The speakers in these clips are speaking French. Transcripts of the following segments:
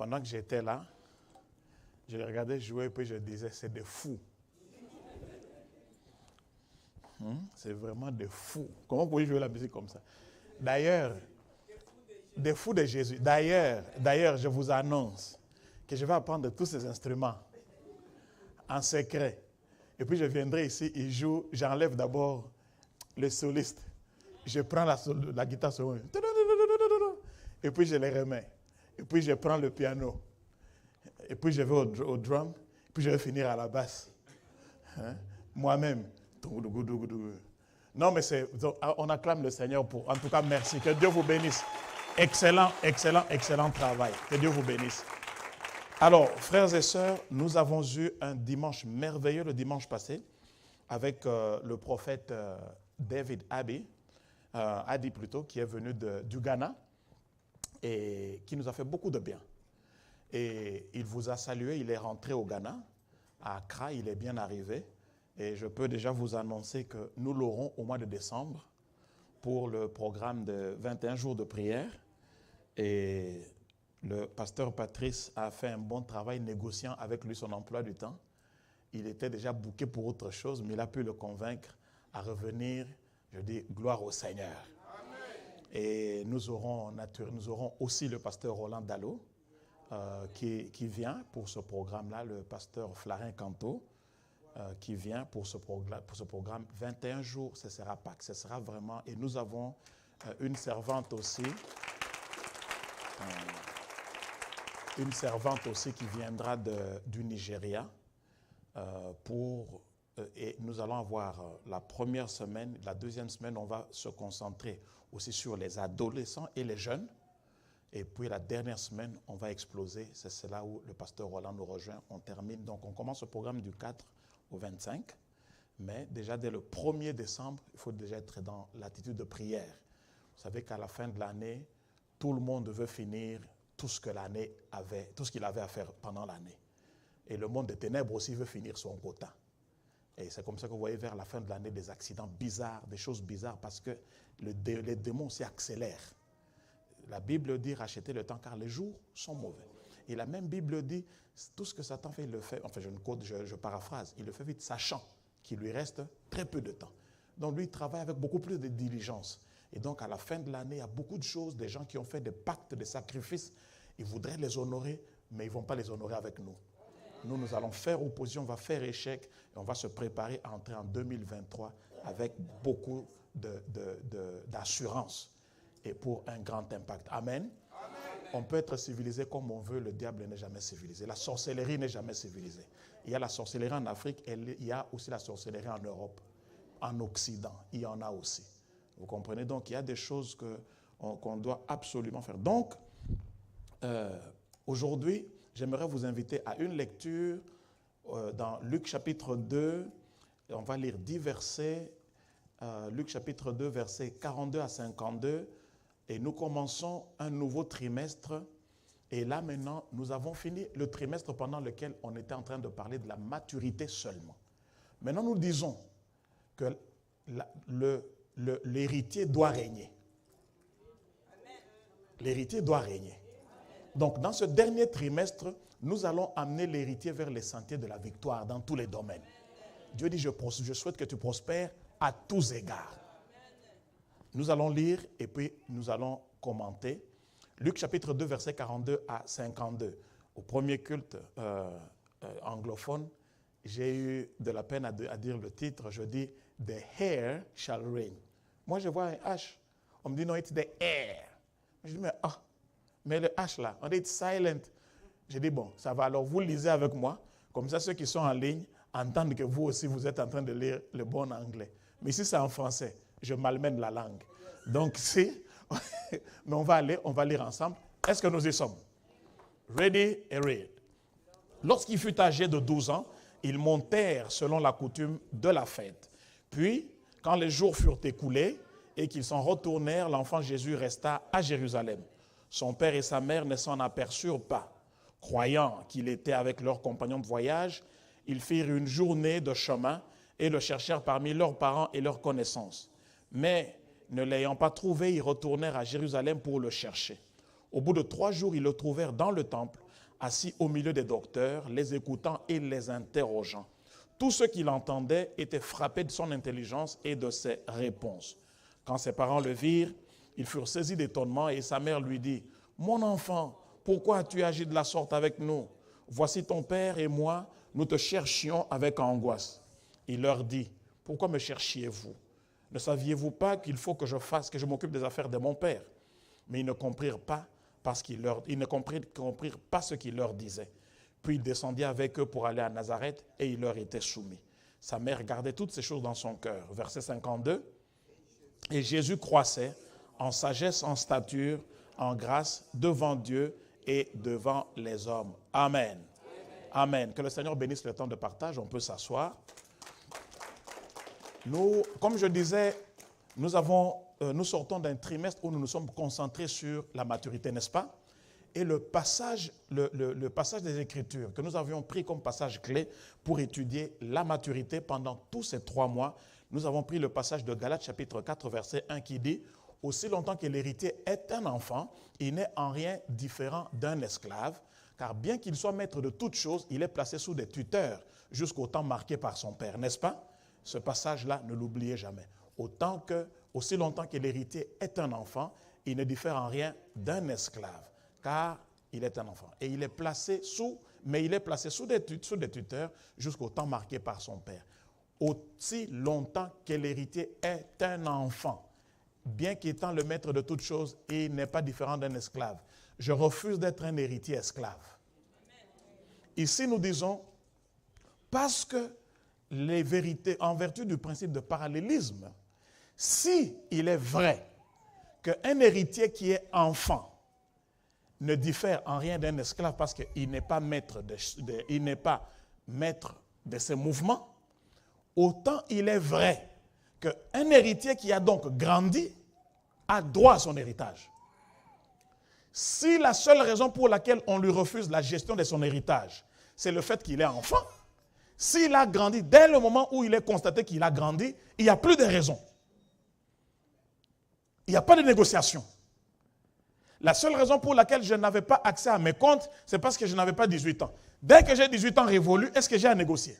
pendant que j'étais là, je les regardais jouer et puis je disais, c'est des fous. C'est vraiment des fous. Comment vous pouvez jouer la musique comme ça? D'ailleurs, des fous de Jésus. D'ailleurs, je vous annonce que je vais apprendre tous ces instruments en secret. Et puis je viendrai ici, ils jouent, j'enlève d'abord le soliste. Je prends la guitare solo. Et puis je les remets. Et puis je prends le piano. Et puis je vais au drum. Et puis je vais finir à la basse. Moi-même. Non, mais on acclame le Seigneur pour. En tout cas, merci. Que Dieu vous bénisse. Excellent, excellent, excellent travail. Que Dieu vous bénisse. Alors, frères et sœurs, nous avons eu un dimanche merveilleux le dimanche passé avec le prophète David Adi plutôt, qui est venu du Ghana et qui nous a fait beaucoup de bien. Et il vous a salué, il est rentré au Ghana, à Accra, il est bien arrivé. Et je peux déjà vous annoncer que nous l'aurons au mois de décembre pour le programme de 21 jours de prière. Et le pasteur Patrice a fait un bon travail négociant avec lui son emploi du temps. Il était déjà booké pour autre chose, mais il a pu le convaincre à revenir. Je dis gloire au Seigneur. Amen. Et nous aurons aussi le pasteur Roland Dallot qui vient pour ce programme-là, le pasteur Flarin Canto qui vient pour ce programme. 21 jours, ce sera Pâques, ce sera vraiment. Et nous avons une servante aussi. Qui viendra du Nigeria et nous allons avoir la première semaine, la deuxième semaine, on va se concentrer aussi sur les adolescents et les jeunes. Et puis la dernière semaine, on va exploser. C'est là où le pasteur Roland nous rejoint. On termine. Donc on commence le programme du 4 au 25. Mais déjà dès le 1er décembre, il faut déjà être dans l'attitude de prière. Vous savez qu'à la fin de l'année, tout le monde veut finir tout ce qu'il avait à faire pendant l'année. Et le monde des ténèbres aussi veut finir son quota. Et c'est comme ça que vous voyez vers la fin de l'année des accidents bizarres, des choses bizarres, parce que les démons aussi accélèrent. La Bible dit rachetez le temps car les jours sont mauvais. Et la même Bible dit tout ce que Satan fait, il le fait, enfin je paraphrase, il le fait vite, sachant qu'il lui reste très peu de temps. Donc lui, il travaille avec beaucoup plus de diligence. Et donc, à la fin de l'année, il y a beaucoup de choses, des gens qui ont fait des pactes, des sacrifices. Ils voudraient les honorer, mais ils ne vont pas les honorer avec nous. Nous allons faire opposition, on va faire échec, et on va se préparer à entrer en 2023 avec beaucoup d'assurance et pour un grand impact. Amen. Amen. On peut être civilisé comme on veut, le diable n'est jamais civilisé. La sorcellerie n'est jamais civilisée. Il y a la sorcellerie en Afrique, et il y a aussi la sorcellerie en Europe, en Occident, il y en a aussi. Vous comprenez? Donc, il y a des choses qu'on doit absolument faire. Donc, aujourd'hui, j'aimerais vous inviter à une lecture dans Luc chapitre 2. On va lire 10 versets. Luc chapitre 2, versets 42 à 52. Et nous commençons un nouveau trimestre. Et là, maintenant, nous avons fini le trimestre pendant lequel on était en train de parler de la maturité seulement. Maintenant, nous disons que l'héritier doit régner. L'héritier doit régner. Donc, dans ce dernier trimestre, nous allons amener l'héritier vers les sentiers de la victoire dans tous les domaines. Dieu dit, je souhaite que tu prospères à tous égards. Nous allons lire et puis nous allons commenter. Luc chapitre 2, versets 42 à 52. Au premier culte anglophone, j'ai eu de la peine à dire le titre. Je dis, The hair shall reign. Moi, je vois un H. On me dit, non, it's the air. Je dis, mais le H là, on dit, it's silent. Je dis, bon, ça va. Alors, vous lisez avec moi. Comme ça, ceux qui sont en ligne entendent que vous aussi, vous êtes en train de lire le bon anglais. Mais si c'est en français, je malmène la langue. Donc, mais on va lire ensemble. Est-ce que nous y sommes? Ready and read. Lorsqu'il fut âgé de 12 ans, ils montèrent selon la coutume de la fête. Puis, quand les jours furent écoulés et qu'ils s'en retournèrent, l'enfant Jésus resta à Jérusalem. Son père et sa mère ne s'en aperçurent pas. Croyant qu'il était avec leurs compagnons de voyage, ils firent une journée de chemin et le cherchèrent parmi leurs parents et leurs connaissances. Mais, ne l'ayant pas trouvé, ils retournèrent à Jérusalem pour le chercher. Au bout de 3 jours, ils le trouvèrent dans le temple, assis au milieu des docteurs, les écoutant et les interrogeant. Tous ceux qui l'entendaient étaient frappés de son intelligence et de ses réponses. Quand ses parents le virent, ils furent saisis d'étonnement et sa mère lui dit, « Mon enfant, pourquoi as-tu agi de la sorte avec nous? Voici ton père et moi, nous te cherchions avec angoisse. » Il leur dit, « Pourquoi me cherchiez-vous? Ne saviez-vous pas qu'il faut que je m'occupe des affaires de mon père? » Mais ils ne comprirent pas comprirent pas ce qu'il leur disait. Puis il descendit avec eux pour aller à Nazareth et il leur était soumis. Sa mère gardait toutes ces choses dans son cœur. Verset 52. Et Jésus croissait en sagesse, en stature, en grâce devant Dieu et devant les hommes. Amen. Amen. Que le Seigneur bénisse le temps de partage. On peut s'asseoir. Nous, comme je disais, nous sortons d'un trimestre où nous nous sommes concentrés sur la maturité, n'est-ce pas? Et le passage des Écritures que nous avions pris comme passage clé pour étudier la maturité pendant tous ces 3 mois, nous avons pris le passage de Galates chapitre 4, verset 1 qui dit « Aussi longtemps que l'héritier est un enfant, il n'est en rien différent d'un esclave, car bien qu'il soit maître de toutes choses, il est placé sous des tuteurs jusqu'au temps marqué par son père. » N'est-ce pas? Ce passage-là, ne l'oubliez jamais. Aussi longtemps que l'héritier est un enfant, il ne diffère en rien d'un esclave, car il est un enfant. Et il est placé sous des tuteurs jusqu'au temps marqué par son père. Aussi longtemps que l'héritier est un enfant, bien qu'étant le maître de toutes choses, il n'est pas différent d'un esclave. Je refuse d'être un héritier esclave. Ici, nous disons, parce que les vérités, en vertu du principe de parallélisme, si il est vrai qu'un héritier qui est enfant ne diffère en rien d'un esclave parce qu'il n'est pas maître de ses mouvements, autant il est vrai qu'un héritier qui a donc grandi a droit à son héritage. Si la seule raison pour laquelle on lui refuse la gestion de son héritage, c'est le fait qu'il est enfant, s'il a grandi, dès le moment où il est constaté qu'il a grandi, il n'y a plus de raison. Il n'y a pas de négociation. La seule raison pour laquelle je n'avais pas accès à mes comptes, c'est parce que je n'avais pas 18 ans. Dès que j'ai 18 ans révolus, est-ce que j'ai à négocier?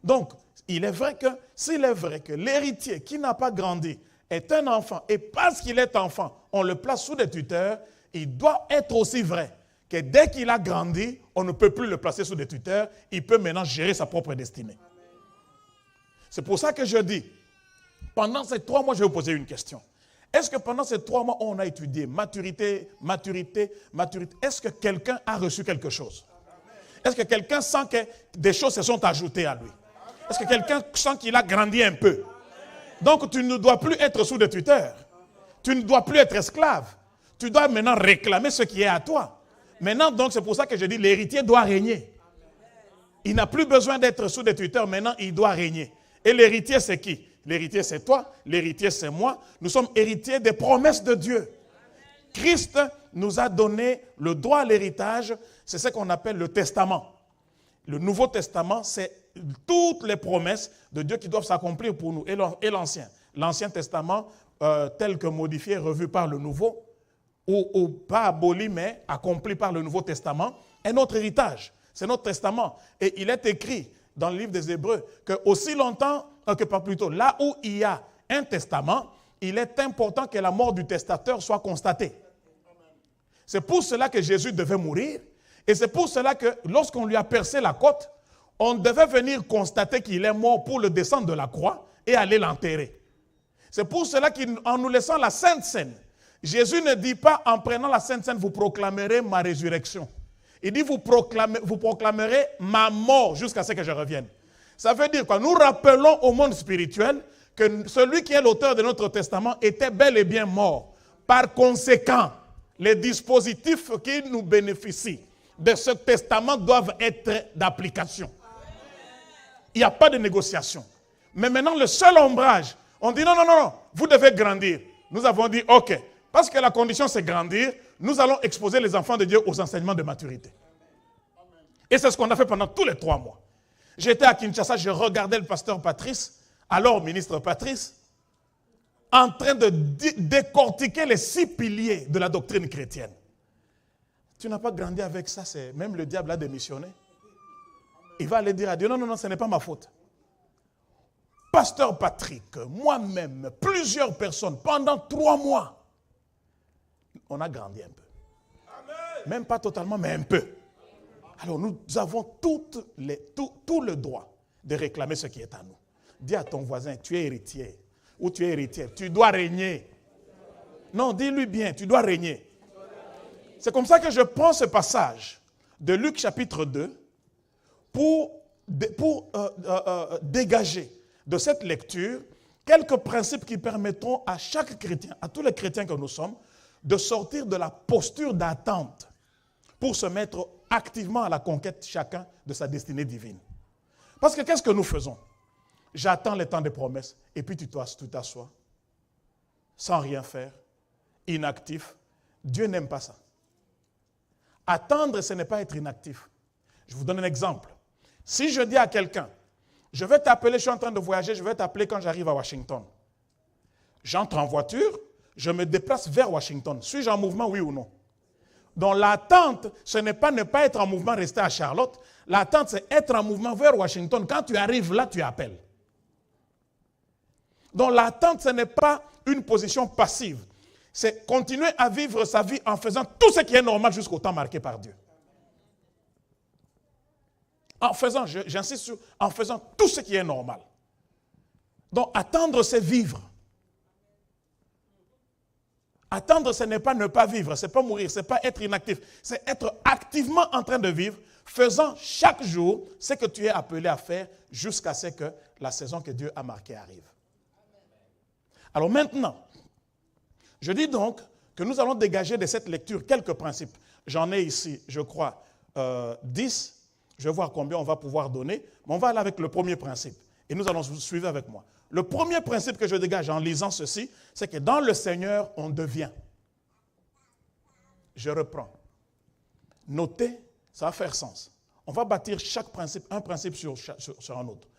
Donc, s'il est vrai que l'héritier qui n'a pas grandi est un enfant, et parce qu'il est enfant, on le place sous des tuteurs, il doit être aussi vrai que dès qu'il a grandi, on ne peut plus le placer sous des tuteurs, il peut maintenant gérer sa propre destinée. C'est pour ça que je dis, pendant ces 3 mois, je vais vous poser une question. Est-ce que pendant ces 3 mois, on a étudié maturité, est-ce que quelqu'un a reçu quelque chose? Est-ce que quelqu'un sent que des choses se sont ajoutées à lui? Est-ce que quelqu'un sent qu'il a grandi un peu? Donc, tu ne dois plus être sous des tuteurs. Tu ne dois plus être esclave. Tu dois maintenant réclamer ce qui est à toi. Maintenant, donc, c'est pour ça que je dis l'héritier doit régner. Il n'a plus besoin d'être sous des tuteurs. Maintenant, il doit régner. Et l'héritier, c'est qui? L'héritier, c'est toi. L'héritier, c'est moi. Nous sommes héritiers des promesses de Dieu. Christ nous a donné le droit à l'héritage. C'est ce qu'on appelle le testament. Le Nouveau Testament, c'est toutes les promesses de Dieu qui doivent s'accomplir pour nous. Et l'Ancien. L'Ancien Testament, tel que modifié, revu par le Nouveau, ou pas aboli, mais accompli par le Nouveau Testament, est notre héritage. C'est notre testament. Et il est écrit dans le livre des Hébreux que aussi longtemps, là où il y a un testament, il est important que la mort du testateur soit constatée. C'est pour cela que Jésus devait mourir. Et c'est pour cela que lorsqu'on lui a percé la côte, on devait venir constater qu'il est mort pour le descendre de la croix et aller l'enterrer. C'est pour cela qu'en nous laissant la Sainte Seine, Jésus ne dit pas en prenant la Sainte Seine, vous proclamerez ma résurrection. Il dit vous proclamerez ma mort jusqu'à ce que je revienne. Ça veut dire quoi? Nous rappelons au monde spirituel que celui qui est l'auteur de notre testament était bel et bien mort. Par conséquent, les dispositifs qui nous bénéficient de ce testament doivent être d'application. Il n'y a pas de négociation. Mais maintenant, le seul ombrage, on dit non, vous devez grandir. Nous avons dit ok, parce que la condition c'est grandir, nous allons exposer les enfants de Dieu aux enseignements de maturité. Et c'est ce qu'on a fait pendant tous les 3 mois. J'étais à Kinshasa, je regardais le pasteur Patrice, alors ministre Patrice, en train de décortiquer les 6 piliers de la doctrine chrétienne. tu n'as pas grandi avec ça, même le diable a démissionné. Il va aller dire à Dieu, non, non, non, ce n'est pas ma faute. Pasteur Patrick, moi-même, plusieurs personnes, pendant 3 mois, on a grandi un peu. Même pas totalement, mais un peu. Alors nous avons tout le droit de réclamer ce qui est à nous. Dis à ton voisin, tu es héritier. Ou tu es héritière, tu dois régner. Non, dis-lui bien, tu dois régner. C'est comme ça que je prends ce passage de Luc chapitre 2 pour dégager de cette lecture quelques principes qui permettront à chaque chrétien, à tous les chrétiens que nous sommes, de sortir de la posture d'attente pour se mettre activement à la conquête chacun de sa destinée divine. Parce que qu'est-ce que nous faisons? J'attends le temps des promesses et puis tu t'assois sans rien faire, inactif. Dieu n'aime pas ça. Attendre, ce n'est pas être inactif. Je vous donne un exemple. Si je dis à quelqu'un, je vais t'appeler, je suis en train de voyager, je vais t'appeler quand j'arrive à Washington. J'entre en voiture, je me déplace vers Washington. Suis-je en mouvement, oui ou non? Donc l'attente, ce n'est pas ne pas être en mouvement, rester à Charlotte. L'attente, c'est être en mouvement vers Washington. Quand tu arrives là, tu appelles. Donc l'attente, ce n'est pas une position passive. C'est continuer à vivre sa vie en faisant tout ce qui est normal jusqu'au temps marqué par Dieu. En faisant, j'insiste sur, en faisant tout ce qui est normal. Donc attendre, c'est vivre. Attendre, ce n'est pas ne pas vivre, ce n'est pas mourir, ce n'est pas être inactif. C'est être activement en train de vivre, faisant chaque jour ce que tu es appelé à faire jusqu'à ce que la saison que Dieu a marquée arrive. Alors maintenant, je dis donc que nous allons dégager de cette lecture quelques principes. J'en ai ici, je crois, 10. Je vais voir combien on va pouvoir donner. Mais on va aller avec le premier principe. Et nous allons suivre avec moi. Le premier principe que je dégage en lisant ceci, c'est que dans le Seigneur, on devient. Je reprends. Notez, ça va faire sens. On va bâtir chaque principe, un principe sur un autre.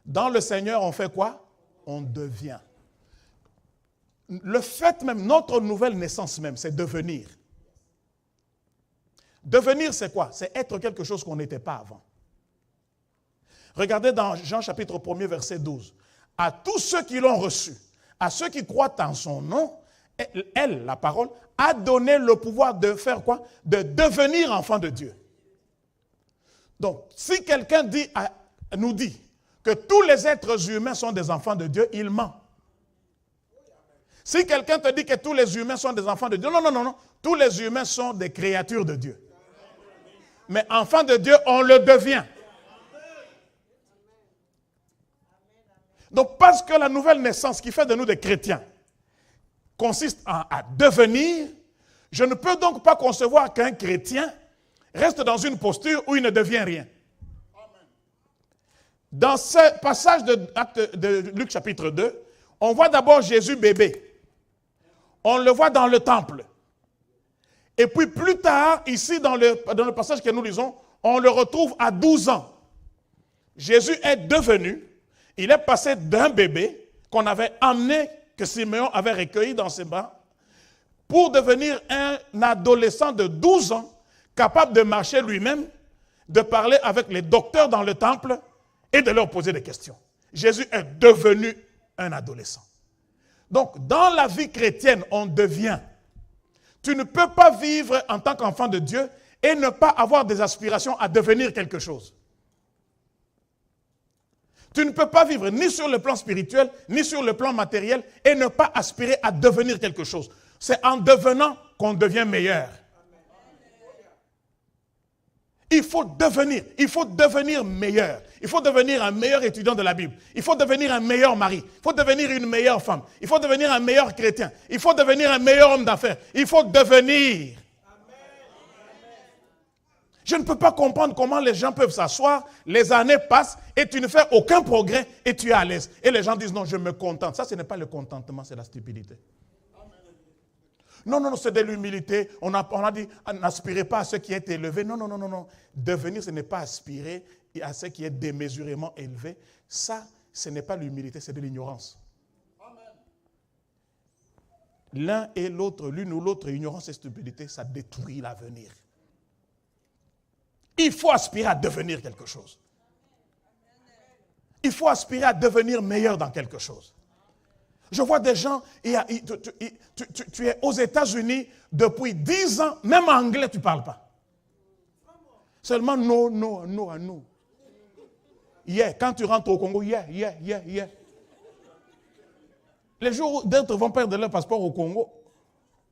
Dans le Seigneur, on fait quoi? On devient. Le fait même, notre nouvelle naissance même, c'est devenir. Devenir, c'est quoi? C'est être quelque chose qu'on n'était pas avant. Regardez dans Jean chapitre 1er, verset 12. À tous ceux qui l'ont reçu, à ceux qui croient en son nom, elle, la parole, a donné le pouvoir de faire quoi? De devenir enfant de Dieu. Donc, si quelqu'un nous dit que tous les êtres humains sont des enfants de Dieu, il ment. Si quelqu'un te dit que tous les humains sont des enfants de Dieu, non, non, non, non. Tous les humains sont des créatures de Dieu. Mais enfant de Dieu, on le devient. Donc, parce que la nouvelle naissance qui fait de nous des chrétiens consiste à devenir, je ne peux donc pas concevoir qu'un chrétien reste dans une posture où il ne devient rien. Dans ce passage de Luc chapitre 2, on voit d'abord Jésus bébé. On le voit dans le temple. Et puis plus tard, ici dans le passage que nous lisons, on le retrouve à 12 ans. Jésus est devenu, il est passé d'un bébé qu'on avait emmené, que Simeon avait recueilli dans ses bras, pour devenir un adolescent de 12 ans, capable de marcher lui-même, de parler avec les docteurs dans le temple et de leur poser des questions. Jésus est devenu un adolescent. Donc, dans la vie chrétienne, on devient. Tu ne peux pas vivre en tant qu'enfant de Dieu et ne pas avoir des aspirations à devenir quelque chose. Tu ne peux pas vivre ni sur le plan spirituel, ni sur le plan matériel et ne pas aspirer à devenir quelque chose. C'est en devenant qu'on devient meilleur. Il faut devenir meilleur. Il faut devenir un meilleur étudiant de la Bible. Il faut devenir un meilleur mari. Il faut devenir une meilleure femme. Il faut devenir un meilleur chrétien. Il faut devenir un meilleur homme d'affaires. Il faut devenir. Je ne peux pas comprendre comment les gens peuvent s'asseoir, les années passent et tu ne fais aucun progrès et tu es à l'aise. Et les gens disent non, je me contente. Ça, ce n'est pas le contentement, c'est la stupidité. Non, non, non, c'est de l'humilité. On a dit, n'aspirez pas à ce qui est élevé. Non, non, non, non, non. Devenir, ce n'est pas aspirer à ce qui est démesurément élevé. Ça, ce n'est pas l'humilité, c'est de l'ignorance. L'un et l'autre, l'une ou l'autre, ignorance et stupidité, ça détruit l'avenir. Il faut aspirer à devenir quelque chose. Il faut aspirer à devenir meilleur dans quelque chose. Je vois des gens, tu es aux États-Unis depuis 10 ans, même anglais tu ne parles pas. Seulement no. Yeah, quand tu rentres au Congo, yeah. Les jours où d'autres vont perdre leur passeport au Congo,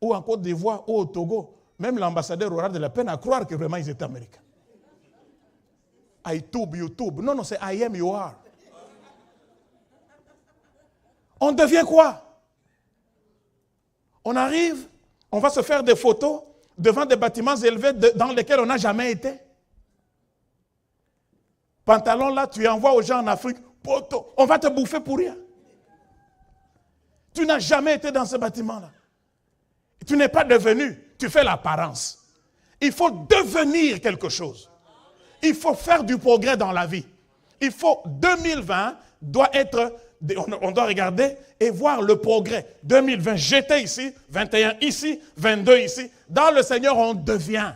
ou en Côte d'Ivoire, ou au Togo, même l'ambassadeur aura de la peine à croire que vraiment ils étaient américains. YouTube. Non, c'est I am, you are. On devient quoi? On arrive, on va se faire des photos devant des bâtiments élevés dans lesquels on n'a jamais été. Pantalon là, tu envoies aux gens en Afrique, poteau, on va te bouffer pour rien. Tu n'as jamais été dans ce bâtiment-là. Tu n'es pas devenu, tu fais l'apparence. Il faut devenir quelque chose. Il faut faire du progrès dans la vie. 2020 doit être, on doit regarder et voir le progrès. 2020, j'étais ici, 21 ici, 22 ici. Dans le Seigneur, on devient.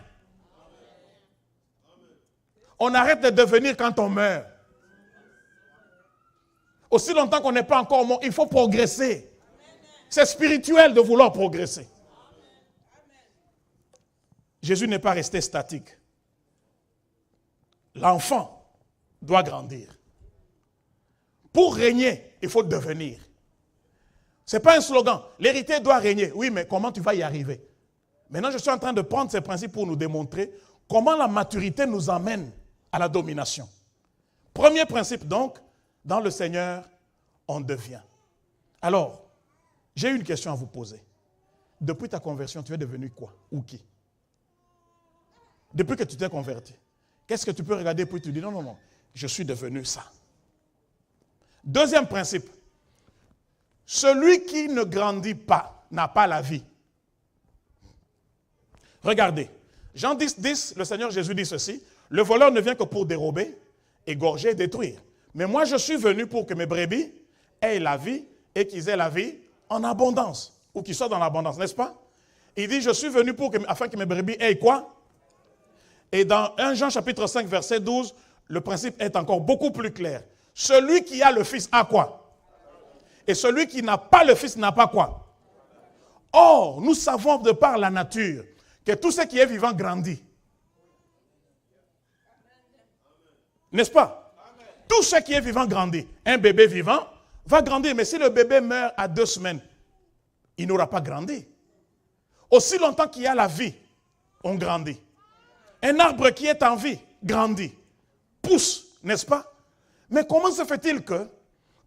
On arrête de devenir quand on meurt. Aussi longtemps qu'on n'est pas encore mort, il faut progresser. C'est spirituel de vouloir progresser. Jésus n'est pas resté statique. L'enfant doit grandir. Pour régner, il faut devenir. Ce n'est pas un slogan. L'héritier doit régner. Oui, mais comment tu vas y arriver? Maintenant, je suis en train de prendre ces principes pour nous démontrer comment la maturité nous amène à la domination. Premier principe donc, dans le Seigneur, on devient. Alors, j'ai une question à vous poser. Depuis ta conversion, tu es devenu quoi? Ou qui? Depuis que tu t'es converti, qu'est-ce que tu peux regarder puis tu dis non, je suis devenu ça. Deuxième principe, celui qui ne grandit pas n'a pas la vie. Regardez, Jean 10, le Seigneur Jésus dit ceci, le voleur ne vient que pour dérober, égorger et détruire. Mais moi je suis venu pour que mes brebis aient la vie et qu'ils aient la vie en abondance, ou qu'ils soient dans l'abondance, n'est-ce pas? Il dit, je suis venu afin que mes brebis aient quoi? Et dans 1 Jean chapitre 5 verset 12, le principe est encore beaucoup plus clair. Celui qui a le Fils a quoi? Et celui qui n'a pas le Fils n'a pas quoi? Or, nous savons de par la nature que tout ce qui est vivant grandit. N'est-ce pas? Tout ce qui est vivant grandit. Un bébé vivant va grandir, mais si le bébé meurt à 2 semaines, il n'aura pas grandi. Aussi longtemps qu'il y a la vie, on grandit. Un arbre qui est en vie grandit, pousse, n'est-ce pas? Mais comment se fait-il que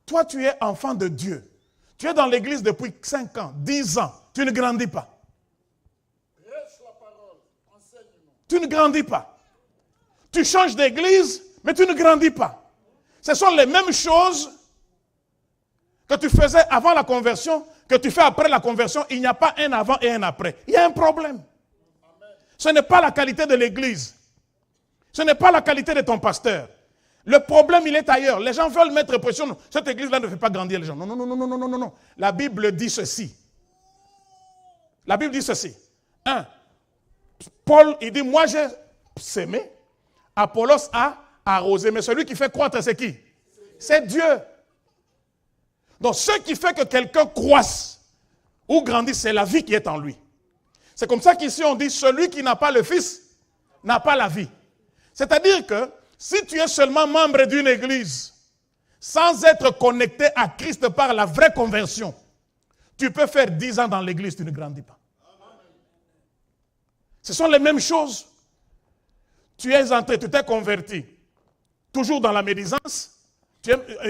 toi tu es enfant de Dieu, tu es dans l'église depuis 5 ans, 10 ans, tu ne grandis pas? Tu ne grandis pas. Tu changes d'église, mais tu ne grandis pas. Ce sont les mêmes choses que tu faisais avant la conversion, que tu fais après la conversion. Il n'y a pas un avant et un après. Il y a un problème. Ce n'est pas la qualité de l'église. Ce n'est pas la qualité de ton pasteur. Le problème, il est ailleurs. Les gens veulent mettre pression. Cette église-là ne fait pas grandir les gens. Non. La Bible dit ceci. La Bible dit ceci. Paul, il dit, moi j'ai sémé, Apollos a arrosé, mais celui qui fait croître, c'est qui? C'est Dieu. Donc, ce qui fait que quelqu'un croisse ou grandisse, c'est la vie qui est en lui. C'est comme ça qu'ici on dit, celui qui n'a pas le Fils n'a pas la vie. C'est-à-dire que si tu es seulement membre d'une église, sans être connecté à Christ par la vraie conversion, tu peux faire 10 ans dans l'église, tu ne grandis pas. Ce sont les mêmes choses. Tu es entré, tu t'es converti, toujours dans la médisance,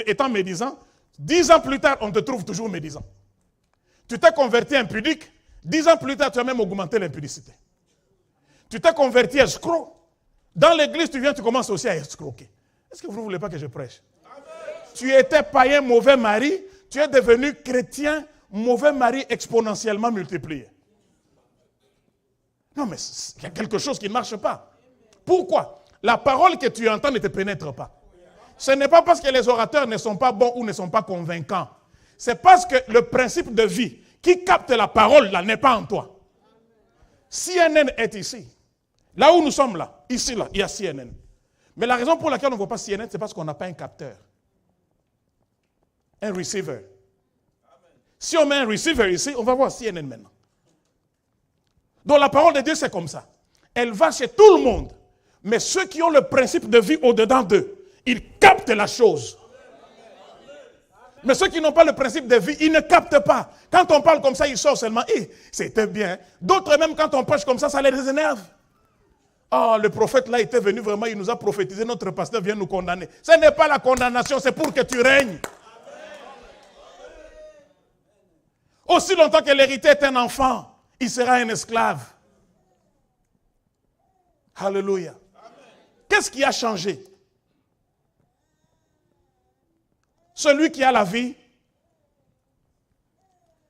étant médisant, 10 ans plus tard, on te trouve toujours médisant. Tu t'es converti impudique, 10 ans plus tard, tu as même augmenté l'impudicité. Tu t'es converti escroc. Dans l'église, tu viens, tu commences aussi à escroquer. Est-ce que vous ne voulez pas que je prêche? Amen. Tu étais païen, mauvais mari, tu es devenu chrétien, mauvais mari exponentiellement multiplié. Non, mais il y a quelque chose qui ne marche pas. Pourquoi? La parole que tu entends ne te pénètre pas. Ce n'est pas parce que les orateurs ne sont pas bons ou ne sont pas convaincants. C'est parce que le principe de vie qui capte la parole là n'est pas en toi. CNN est ici. Là où nous sommes là. Ici, là, il y a CNN. Mais la raison pour laquelle on ne voit pas CNN, c'est parce qu'on n'a pas un capteur. Un receiver. Si on met un receiver ici, on va voir CNN maintenant. Donc la parole de Dieu, c'est comme ça. Elle va chez tout le monde. Mais ceux qui ont le principe de vie au-dedans d'eux, ils captent la chose. Mais ceux qui n'ont pas le principe de vie, ils ne captent pas. Quand on parle comme ça, ils sortent seulement. C'était bien. D'autres même, quand on prêche comme ça les énerve. Oh, le prophète là était venu vraiment, il nous a prophétisé, notre pasteur vient nous condamner. Ce n'est pas la condamnation, c'est pour que tu règnes. Aussi longtemps que l'héritier est un enfant, il sera un esclave. Alléluia. Qu'est-ce qui a changé? Celui qui a la vie,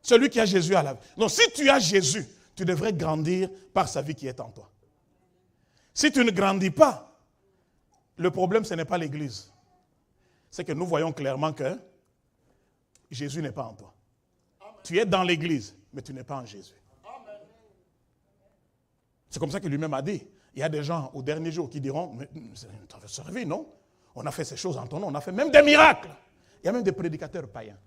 celui qui a Jésus a la vie. Donc si tu as Jésus, tu devrais grandir par sa vie qui est en toi. Si tu ne grandis pas, le problème ce n'est pas l'église. C'est que nous voyons clairement que Jésus n'est pas en toi. Tu es dans l'église, mais tu n'es pas en Jésus. C'est comme ça que lui-même a dit. Il y a des gens au dernier jour qui diront, mais tu as servi, non? On a fait ces choses en ton nom, on a fait même des miracles. Il y a même des prédicateurs païens.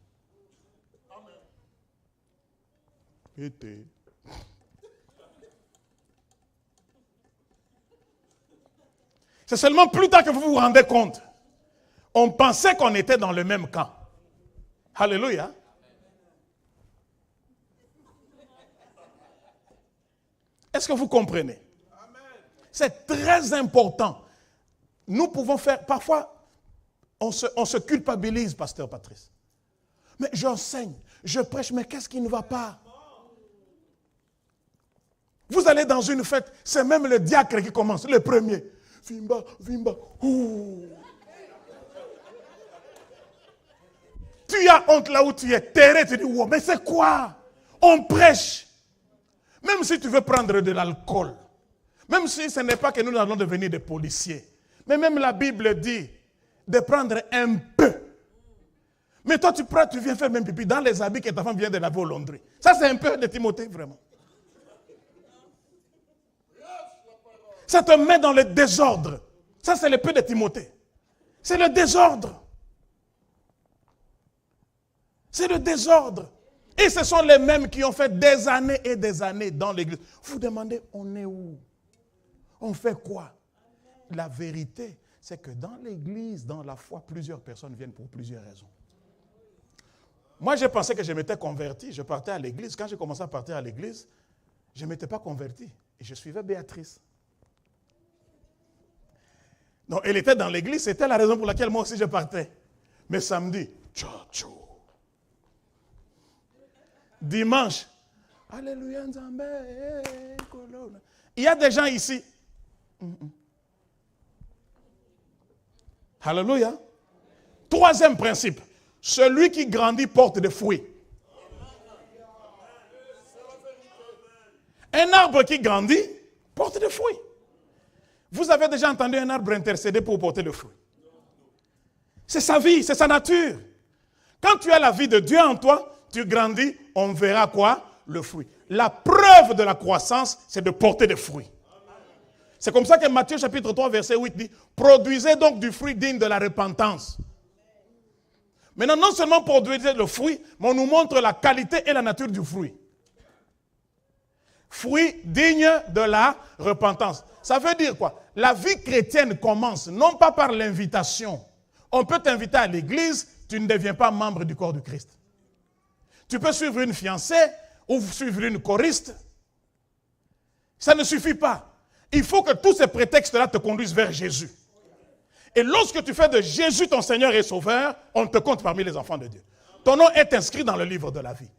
C'est seulement plus tard que vous vous rendez compte. On pensait qu'on était dans le même camp. Alléluia. Est-ce que vous comprenez? C'est très important. Nous pouvons faire, parfois, on se culpabilise, pasteur Patrice. Mais j'enseigne, je prêche, mais qu'est-ce qui ne va pas? Vous allez dans une fête, c'est même le diacre qui commence, le premier. Vimba, vimba, ouh. Tu as honte là où tu es terré, tu dis, wow, mais c'est quoi? On prêche. Même si tu veux prendre de l'alcool, même si ce n'est pas que nous allons devenir des policiers, mais même la Bible dit de prendre un peu. Mais toi, tu prends, tu viens faire même pipi dans les habits que ta femme vient de laver au laundry. Ça, c'est un peu de Timothée, vraiment. Ça te met dans le désordre. Ça, c'est le peu de Timothée. C'est le désordre. C'est le désordre. Et ce sont les mêmes qui ont fait des années et des années dans l'église. Vous demandez, on est où? On fait quoi? La vérité, c'est que dans l'église, dans la foi, plusieurs personnes viennent pour plusieurs raisons. Moi, j'ai pensé que je m'étais converti. Je partais à l'église. Quand j'ai commencé à partir à l'église, je ne m'étais pas converti. Et je suivais Béatrice. Donc, elle était dans l'église. C'était la raison pour laquelle moi aussi je partais. Mais samedi, tchao, tchao. Dimanche, alléluia, Nzambe, colonne. Il y a des gens ici. Alléluia. Troisième principe. Celui qui grandit porte des fruits. Un arbre qui grandit porte des fruits. Vous avez déjà entendu un arbre intercéder pour porter le fruit. C'est sa vie, c'est sa nature. Quand tu as la vie de Dieu en toi, tu grandis, on verra quoi? Le fruit. La preuve de la croissance, c'est de porter des fruits. C'est comme ça que Matthieu chapitre 3, verset 8 dit, produisez donc du fruit digne de la repentance. Maintenant, non seulement produisez le fruit, mais on nous montre la qualité et la nature du fruit. Fruit digne de la repentance. Ça veut dire quoi? La vie chrétienne commence non pas par l'invitation. On peut t'inviter à l'église, tu ne deviens pas membre du corps du Christ. Tu peux suivre une fiancée ou suivre une choriste. Ça ne suffit pas. Il faut que tous ces prétextes-là te conduisent vers Jésus. Et lorsque tu fais de Jésus ton Seigneur et Sauveur, on te compte parmi les enfants de Dieu. Ton nom est inscrit dans le livre de la vie.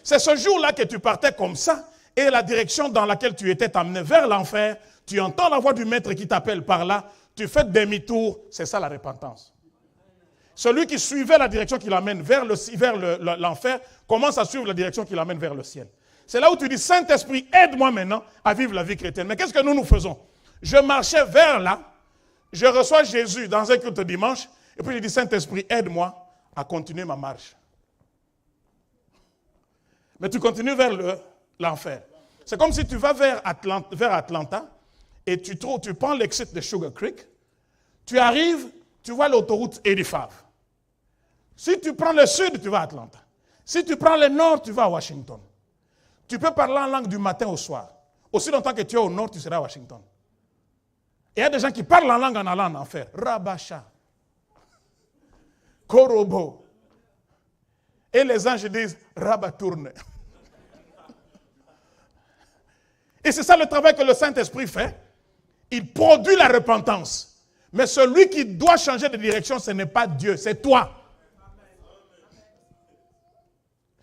C'est ce jour-là que tu partais comme ça et la direction dans laquelle tu étais amené vers l'enfer, tu entends la voix du maître qui t'appelle par là, tu fais demi-tour, c'est ça la repentance. Celui qui suivait la direction qui l'amène vers l'enfer commence à suivre la direction qui l'amène vers le ciel. C'est là où tu dis, Saint-Esprit, aide-moi maintenant à vivre la vie chrétienne. Mais qu'est-ce que nous faisons? Je marchais vers là, je reçois Jésus dans un culte dimanche, et puis je dis, Saint-Esprit, aide-moi à continuer ma marche. Mais tu continues vers l'enfer. C'est comme si tu vas vers Atlanta, et tu prends l'exit de Sugar Creek, tu arrives, tu vois l'autoroute 85. Si tu prends le sud, tu vas à Atlanta. Si tu prends le nord, tu vas à Washington. Tu peux parler en langue du matin au soir. Aussi longtemps que tu es au nord, tu seras à Washington. Et il y a des gens qui parlent en langue en allant en enfer. Rabasha. Korobo. Et les anges disent Rabatourne. Et c'est ça le travail que le Saint-Esprit fait. Il produit la repentance. Mais celui qui doit changer de direction, ce n'est pas Dieu, c'est toi.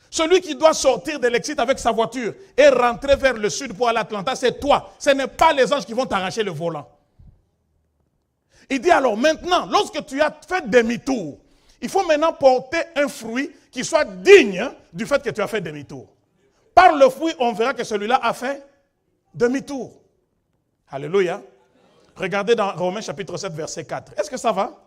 Celui qui doit sortir de l'exit avec sa voiture et rentrer vers le sud pour aller à Atlanta, c'est toi. Ce n'est pas les anges qui vont t'arracher le volant. Il dit alors, maintenant, lorsque tu as fait demi-tour, il faut maintenant porter un fruit qui soit digne du fait que tu as fait demi-tour. Par le fruit, on verra que celui-là a fait demi-tour. Alléluia. Regardez dans Romains chapitre 7, verset 4. Est-ce que ça va?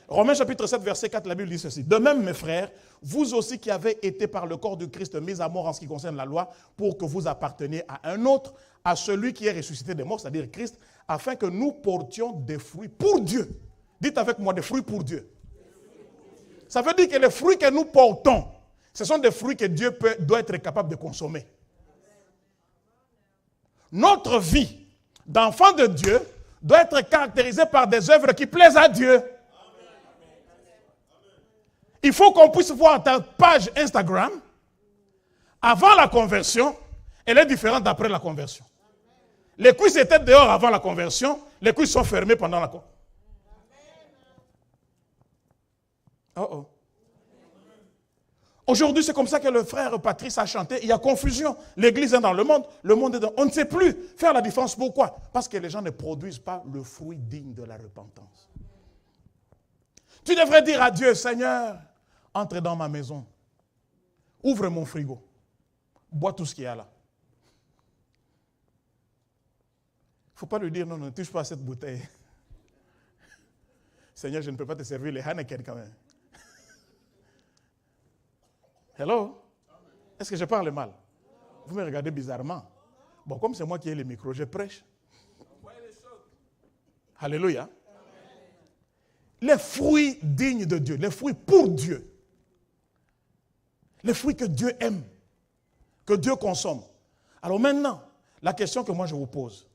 Romains chapitre 7, verset 4, la Bible dit ceci. De même, mes frères, vous aussi qui avez été par le corps de Christ mis à mort en ce qui concerne la loi, pour que vous apparteniez à un autre, à celui qui est ressuscité des morts, c'est-à-dire Christ, afin que nous portions des fruits pour Dieu. Dites avec moi, des fruits pour Dieu. Ça veut dire que les fruits que nous portons, ce sont des fruits que Dieu doit être capable de consommer. Notre vie d'enfant de Dieu doit être caractérisée par des œuvres qui plaisent à Dieu. Il faut qu'on puisse voir ta page Instagram avant la conversion, elle est différente après la conversion. Les cuisses étaient dehors avant la conversion, les cuisses sont fermées pendant la conversion. Aujourd'hui, c'est comme ça que le frère Patrice a chanté. Il y a confusion. L'église est dans le monde est dans... On ne sait plus faire la différence. Pourquoi? Parce que les gens ne produisent pas le fruit digne de la repentance. Tu devrais dire à Dieu, Seigneur, entre dans ma maison. Ouvre mon frigo. Bois tout ce qu'il y a là. Il ne faut pas lui dire, non, ne touche pas à cette bouteille. Seigneur, je ne peux pas te servir les Hanneken quand même. Hello? Est-ce que je parle mal? Vous me regardez bizarrement. Bon, comme c'est moi qui ai le micro, je prêche. Alléluia. Les fruits dignes de Dieu, les fruits pour Dieu. Les fruits que Dieu aime, que Dieu consomme. Alors maintenant, la question que moi je vous pose.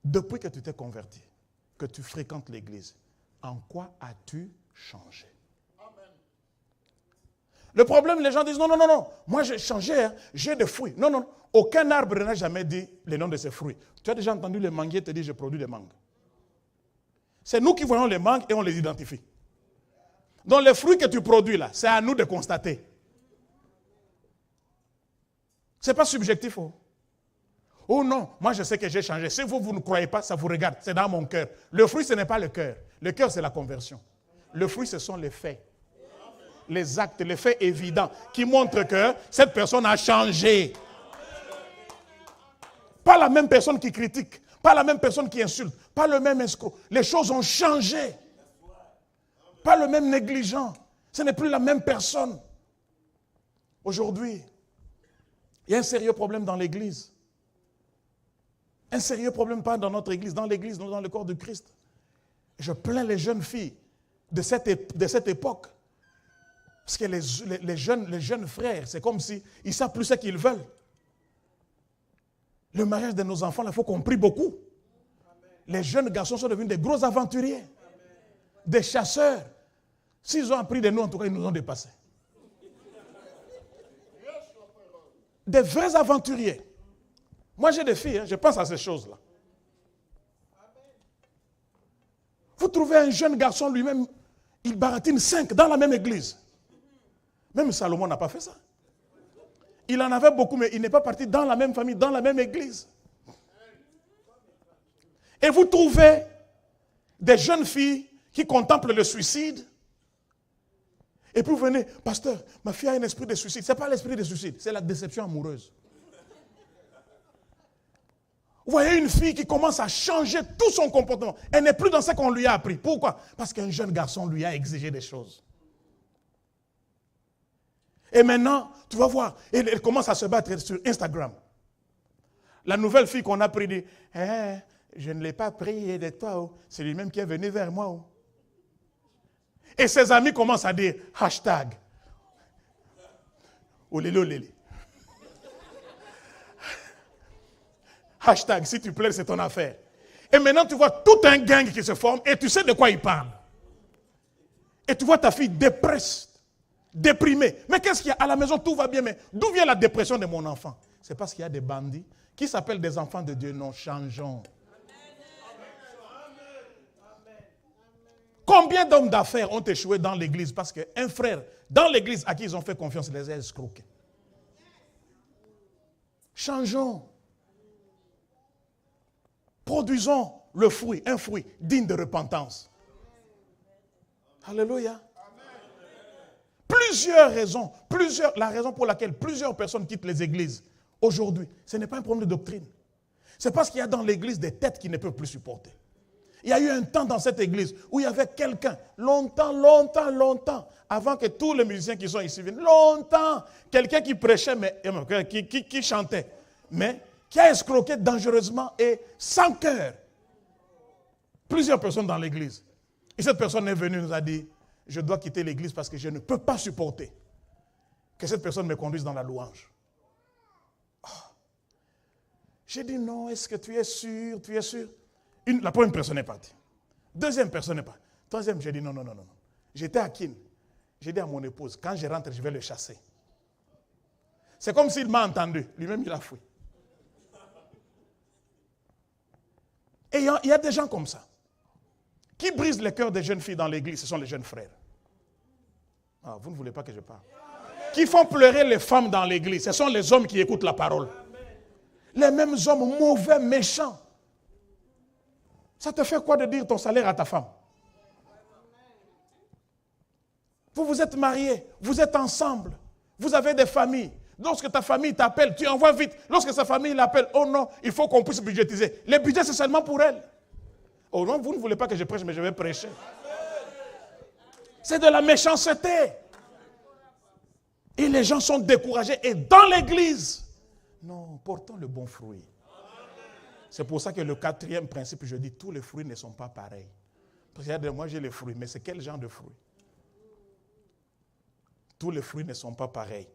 Depuis que tu t'es converti, que tu fréquentes l'église, en quoi as-tu changé? Le problème, les gens disent, non, moi j'ai changé, hein, j'ai des fruits. Non, aucun arbre n'a jamais dit le nom de ses fruits. Tu as déjà entendu le manguier te dire, je produis des mangues. C'est nous qui voyons les mangues et on les identifie. Donc les fruits que tu produis là, c'est à nous de constater. Ce n'est pas subjectif. Oh non, moi je sais que j'ai changé. Si vous ne croyez pas, ça vous regarde, c'est dans mon cœur. Le fruit, ce n'est pas le cœur. Le cœur, c'est la conversion. Le fruit, ce sont les faits. Les actes, les faits évidents qui montrent que cette personne a changé. Pas la même personne qui critique, pas la même personne qui insulte, pas le même escroc. Les choses ont changé. Pas le même négligent. Ce n'est plus la même personne. Aujourd'hui, il y a un sérieux problème dans l'église. Un sérieux problème, pas dans notre église, dans l'église, dans le corps de Christ. Je plains les jeunes filles de cette époque. Parce que les jeunes frères, c'est comme s'ils ne savent plus ce qu'ils veulent. Le mariage de nos enfants, il faut qu'on prie beaucoup. Les jeunes garçons sont devenus des gros aventuriers. Des chasseurs. S'ils ont appris de nous, en tout cas, ils nous ont dépassés. Des vrais aventuriers. Moi, j'ai des filles, je pense à ces choses-là. Vous trouvez un jeune garçon lui-même, il baratine 5 dans la même église. Même Salomon n'a pas fait ça. Il en avait beaucoup, mais il n'est pas parti dans la même famille, dans la même église. Et vous trouvez des jeunes filles qui contemplent le suicide. Et puis vous venez, pasteur, ma fille a un esprit de suicide. Ce n'est pas l'esprit de suicide, c'est la déception amoureuse. Vous voyez une fille qui commence à changer tout son comportement. Elle n'est plus dans ce qu'on lui a appris. Pourquoi? Parce qu'un jeune garçon lui a exigé des choses. Et maintenant, tu vas voir, elle commence à se battre sur Instagram. La nouvelle fille qu'on a pris dit, je ne l'ai pas pris de toi, oh. C'est lui-même qui est venu vers moi. Oh. Et ses amis commencent à dire, hashtag, olélé, olélé. Hashtag, si tu plais, c'est ton affaire. Et maintenant, tu vois tout un gang qui se forme et tu sais de quoi il parle. Et tu vois ta fille déprimée. Mais qu'est-ce qu'il y a à la maison? Tout va bien, mais d'où vient la dépression de mon enfant? C'est parce qu'il y a des bandits qui s'appellent des enfants de Dieu. Non, changeons. Combien d'hommes d'affaires ont échoué dans l'église parce qu'un frère, dans l'église à qui ils ont fait confiance, les a escroqués? Changeons. Produisons le fruit, un fruit digne de repentance. Alléluia. Plusieurs raisons, la raison pour laquelle plusieurs personnes quittent les églises aujourd'hui, ce n'est pas un problème de doctrine. C'est parce qu'il y a dans l'église des têtes qui ne peuvent plus supporter. Il y a eu un temps dans cette église où il y avait quelqu'un, longtemps, avant que tous les musiciens qui sont ici viennent, longtemps, quelqu'un qui prêchait, mais qui chantait, mais qui a escroqué dangereusement et sans cœur plusieurs personnes dans l'église. Et cette personne est venue, nous a dit, je dois quitter l'église parce que je ne peux pas supporter que cette personne me conduise dans la louange. Oh. J'ai dit non, est-ce que tu es sûr? Tu es sûr? La première personne est partie. Deuxième personne est partie. Troisième, j'ai dit non. J'étais à Kin. J'ai dit à mon épouse, quand je rentre, je vais le chasser. C'est comme s'il m'a entendu. Lui-même, il a fui. Et il y a des gens comme ça. Qui brisent le cœur des jeunes filles dans l'église, ce sont les jeunes frères. Ah, vous ne voulez pas que je parle. Qui font pleurer les femmes dans l'église, ce sont les hommes qui écoutent la parole. Les mêmes hommes mauvais, méchants. Ça te fait quoi de dire ton salaire à ta femme? Vous êtes mariés, vous êtes ensemble, vous avez des familles. Lorsque ta famille t'appelle, tu envoies vite. Lorsque sa famille l'appelle, oh non, il faut qu'on puisse budgétiser. Le budget, c'est seulement pour elle. Oh non, vous ne voulez pas que je prêche, mais je vais prêcher. C'est de la méchanceté. Et les gens sont découragés. Et dans l'église, non, portons le bon fruit. C'est pour ça que le quatrième principe, je dis, tous les fruits ne sont pas pareils. Parce que moi, j'ai les fruits, mais c'est quel genre de fruits? Tous les fruits ne sont pas pareils.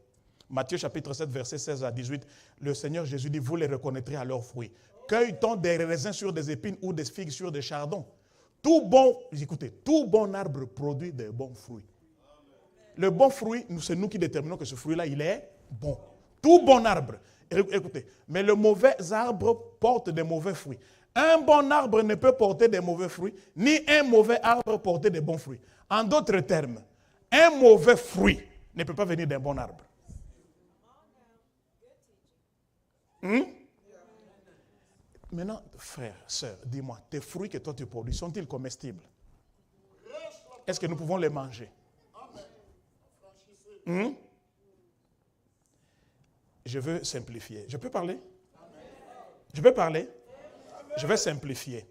Matthieu chapitre 7, verset 16 à 18, le Seigneur Jésus dit, vous les reconnaîtrez à leurs fruits. Cueille-t-on des raisins sur des épines ou des figues sur des chardons? Tout bon arbre produit de bons fruits. Le bon fruit, c'est nous qui déterminons que ce fruit-là, il est bon. Tout bon arbre. Écoutez, mais le mauvais arbre porte des mauvais fruits. Un bon arbre ne peut porter des mauvais fruits, ni un mauvais arbre porter des bons fruits. En d'autres termes, un mauvais fruit ne peut pas venir d'un bon arbre. Maintenant, frère, sœur, dis-moi, tes fruits que toi tu produis, sont-ils comestibles? Est-ce que nous pouvons les manger? Je veux simplifier. Je peux parler? Je peux parler? Je vais simplifier.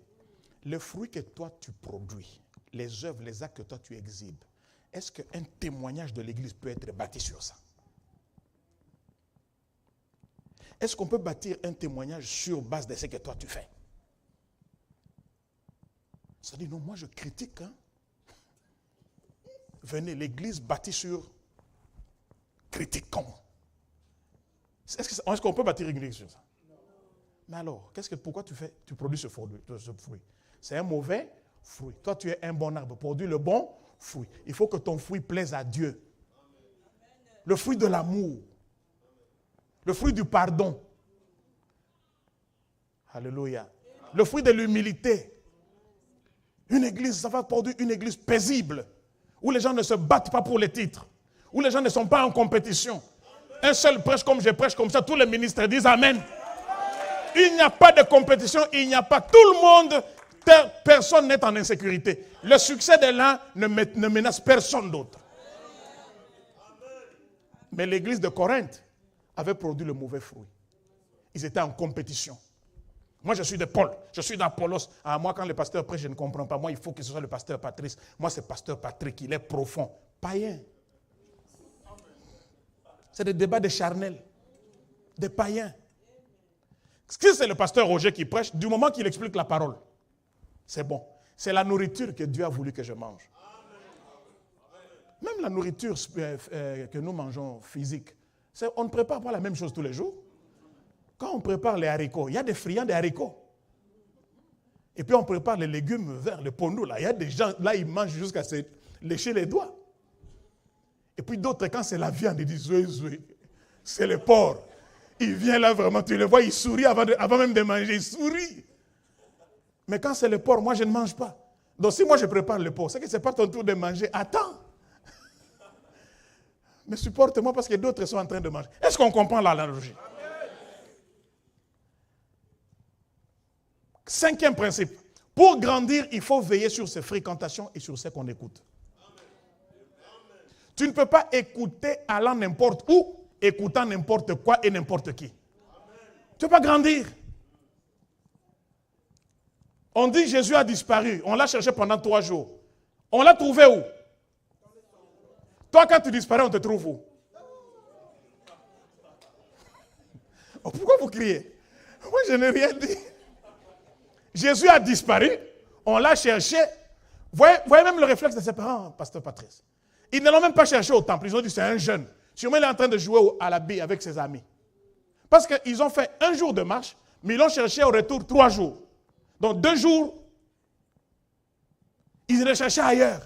Le fruit que toi tu produis, les œuvres, les actes que toi tu exhibes, est-ce qu'un témoignage de l'Église peut être bâti sur ça? Est-ce qu'on peut bâtir un témoignage sur base de ce que toi tu fais? Ça dit non, moi je critique. Hein? Venez, l'Église bâtie sur critiquons. Est-ce qu'on peut bâtir une Église sur ça? Mais alors, pourquoi tu produis ce fruit? C'est un mauvais fruit. Toi, tu es un bon arbre, produis le bon fruit. Il faut que ton fruit plaise à Dieu. Le fruit de l'amour. Le fruit du pardon. Alléluia. Le fruit de l'humilité. Une église, ça va produire une église paisible. Où les gens ne se battent pas pour les titres. Où les gens ne sont pas en compétition. Un seul prêche comme je prêche, comme ça, tous les ministres disent Amen. Il n'y a pas de compétition, il n'y a pas. Tout le monde, personne n'est en insécurité. Le succès de l'un ne menace personne d'autre. Mais l'église de Corinthe avait produit le mauvais fruit. Ils étaient en compétition. Moi, je suis de Paul, je suis d'Apollos. Ah, moi, quand le pasteur prêche, je ne comprends pas. Moi, il faut que ce soit le pasteur Patrice. Moi, c'est pasteur Patrick, il est profond. Païen. C'est des débats de charnel, des païens. Si c'est le pasteur Roger qui prêche, du moment qu'il explique la parole, c'est bon. C'est la nourriture que Dieu a voulu que je mange. Même la nourriture que nous mangeons physique, on ne prépare pas la même chose tous les jours. Quand on prépare les haricots, il y a des friands des haricots. Et puis on prépare les légumes verts, le pondou, là. Il y a des gens, là, ils mangent jusqu'à se lécher les doigts. Et puis d'autres, quand c'est la viande, ils disent, oui, c'est le porc. Il vient là vraiment, tu le vois, il sourit avant même de manger, il sourit. Mais quand c'est le porc, moi je ne mange pas. Donc si moi je prépare le porc, c'est que ce n'est pas ton tour de manger. Attends. Mais supporte-moi parce que d'autres sont en train de manger. Est-ce qu'on comprend l'analogie? Cinquième principe. Pour grandir, il faut veiller sur ses fréquentations et sur ce qu'on écoute. Tu ne peux pas écouter allant n'importe où, écoutant n'importe quoi et n'importe qui. Tu ne peux pas grandir. On dit Jésus a disparu. On l'a cherché pendant 3 jours. On l'a trouvé où? Toi, quand tu disparais, on te trouve où? Oh, pourquoi vous criez? Moi, je n'ai rien dit. Jésus a disparu. On l'a cherché. Voyez même le réflexe de ses parents, pasteur Patrice. Ils ne l'ont même pas cherché au temple. Ils ont dit c'est un jeune. Sûrement, il est en train de jouer à la bille avec ses amis. Parce qu'ils ont fait 1 jour de marche, mais ils l'ont cherché au retour 3 jours. Donc 2 jours, ils le cherchaient ailleurs.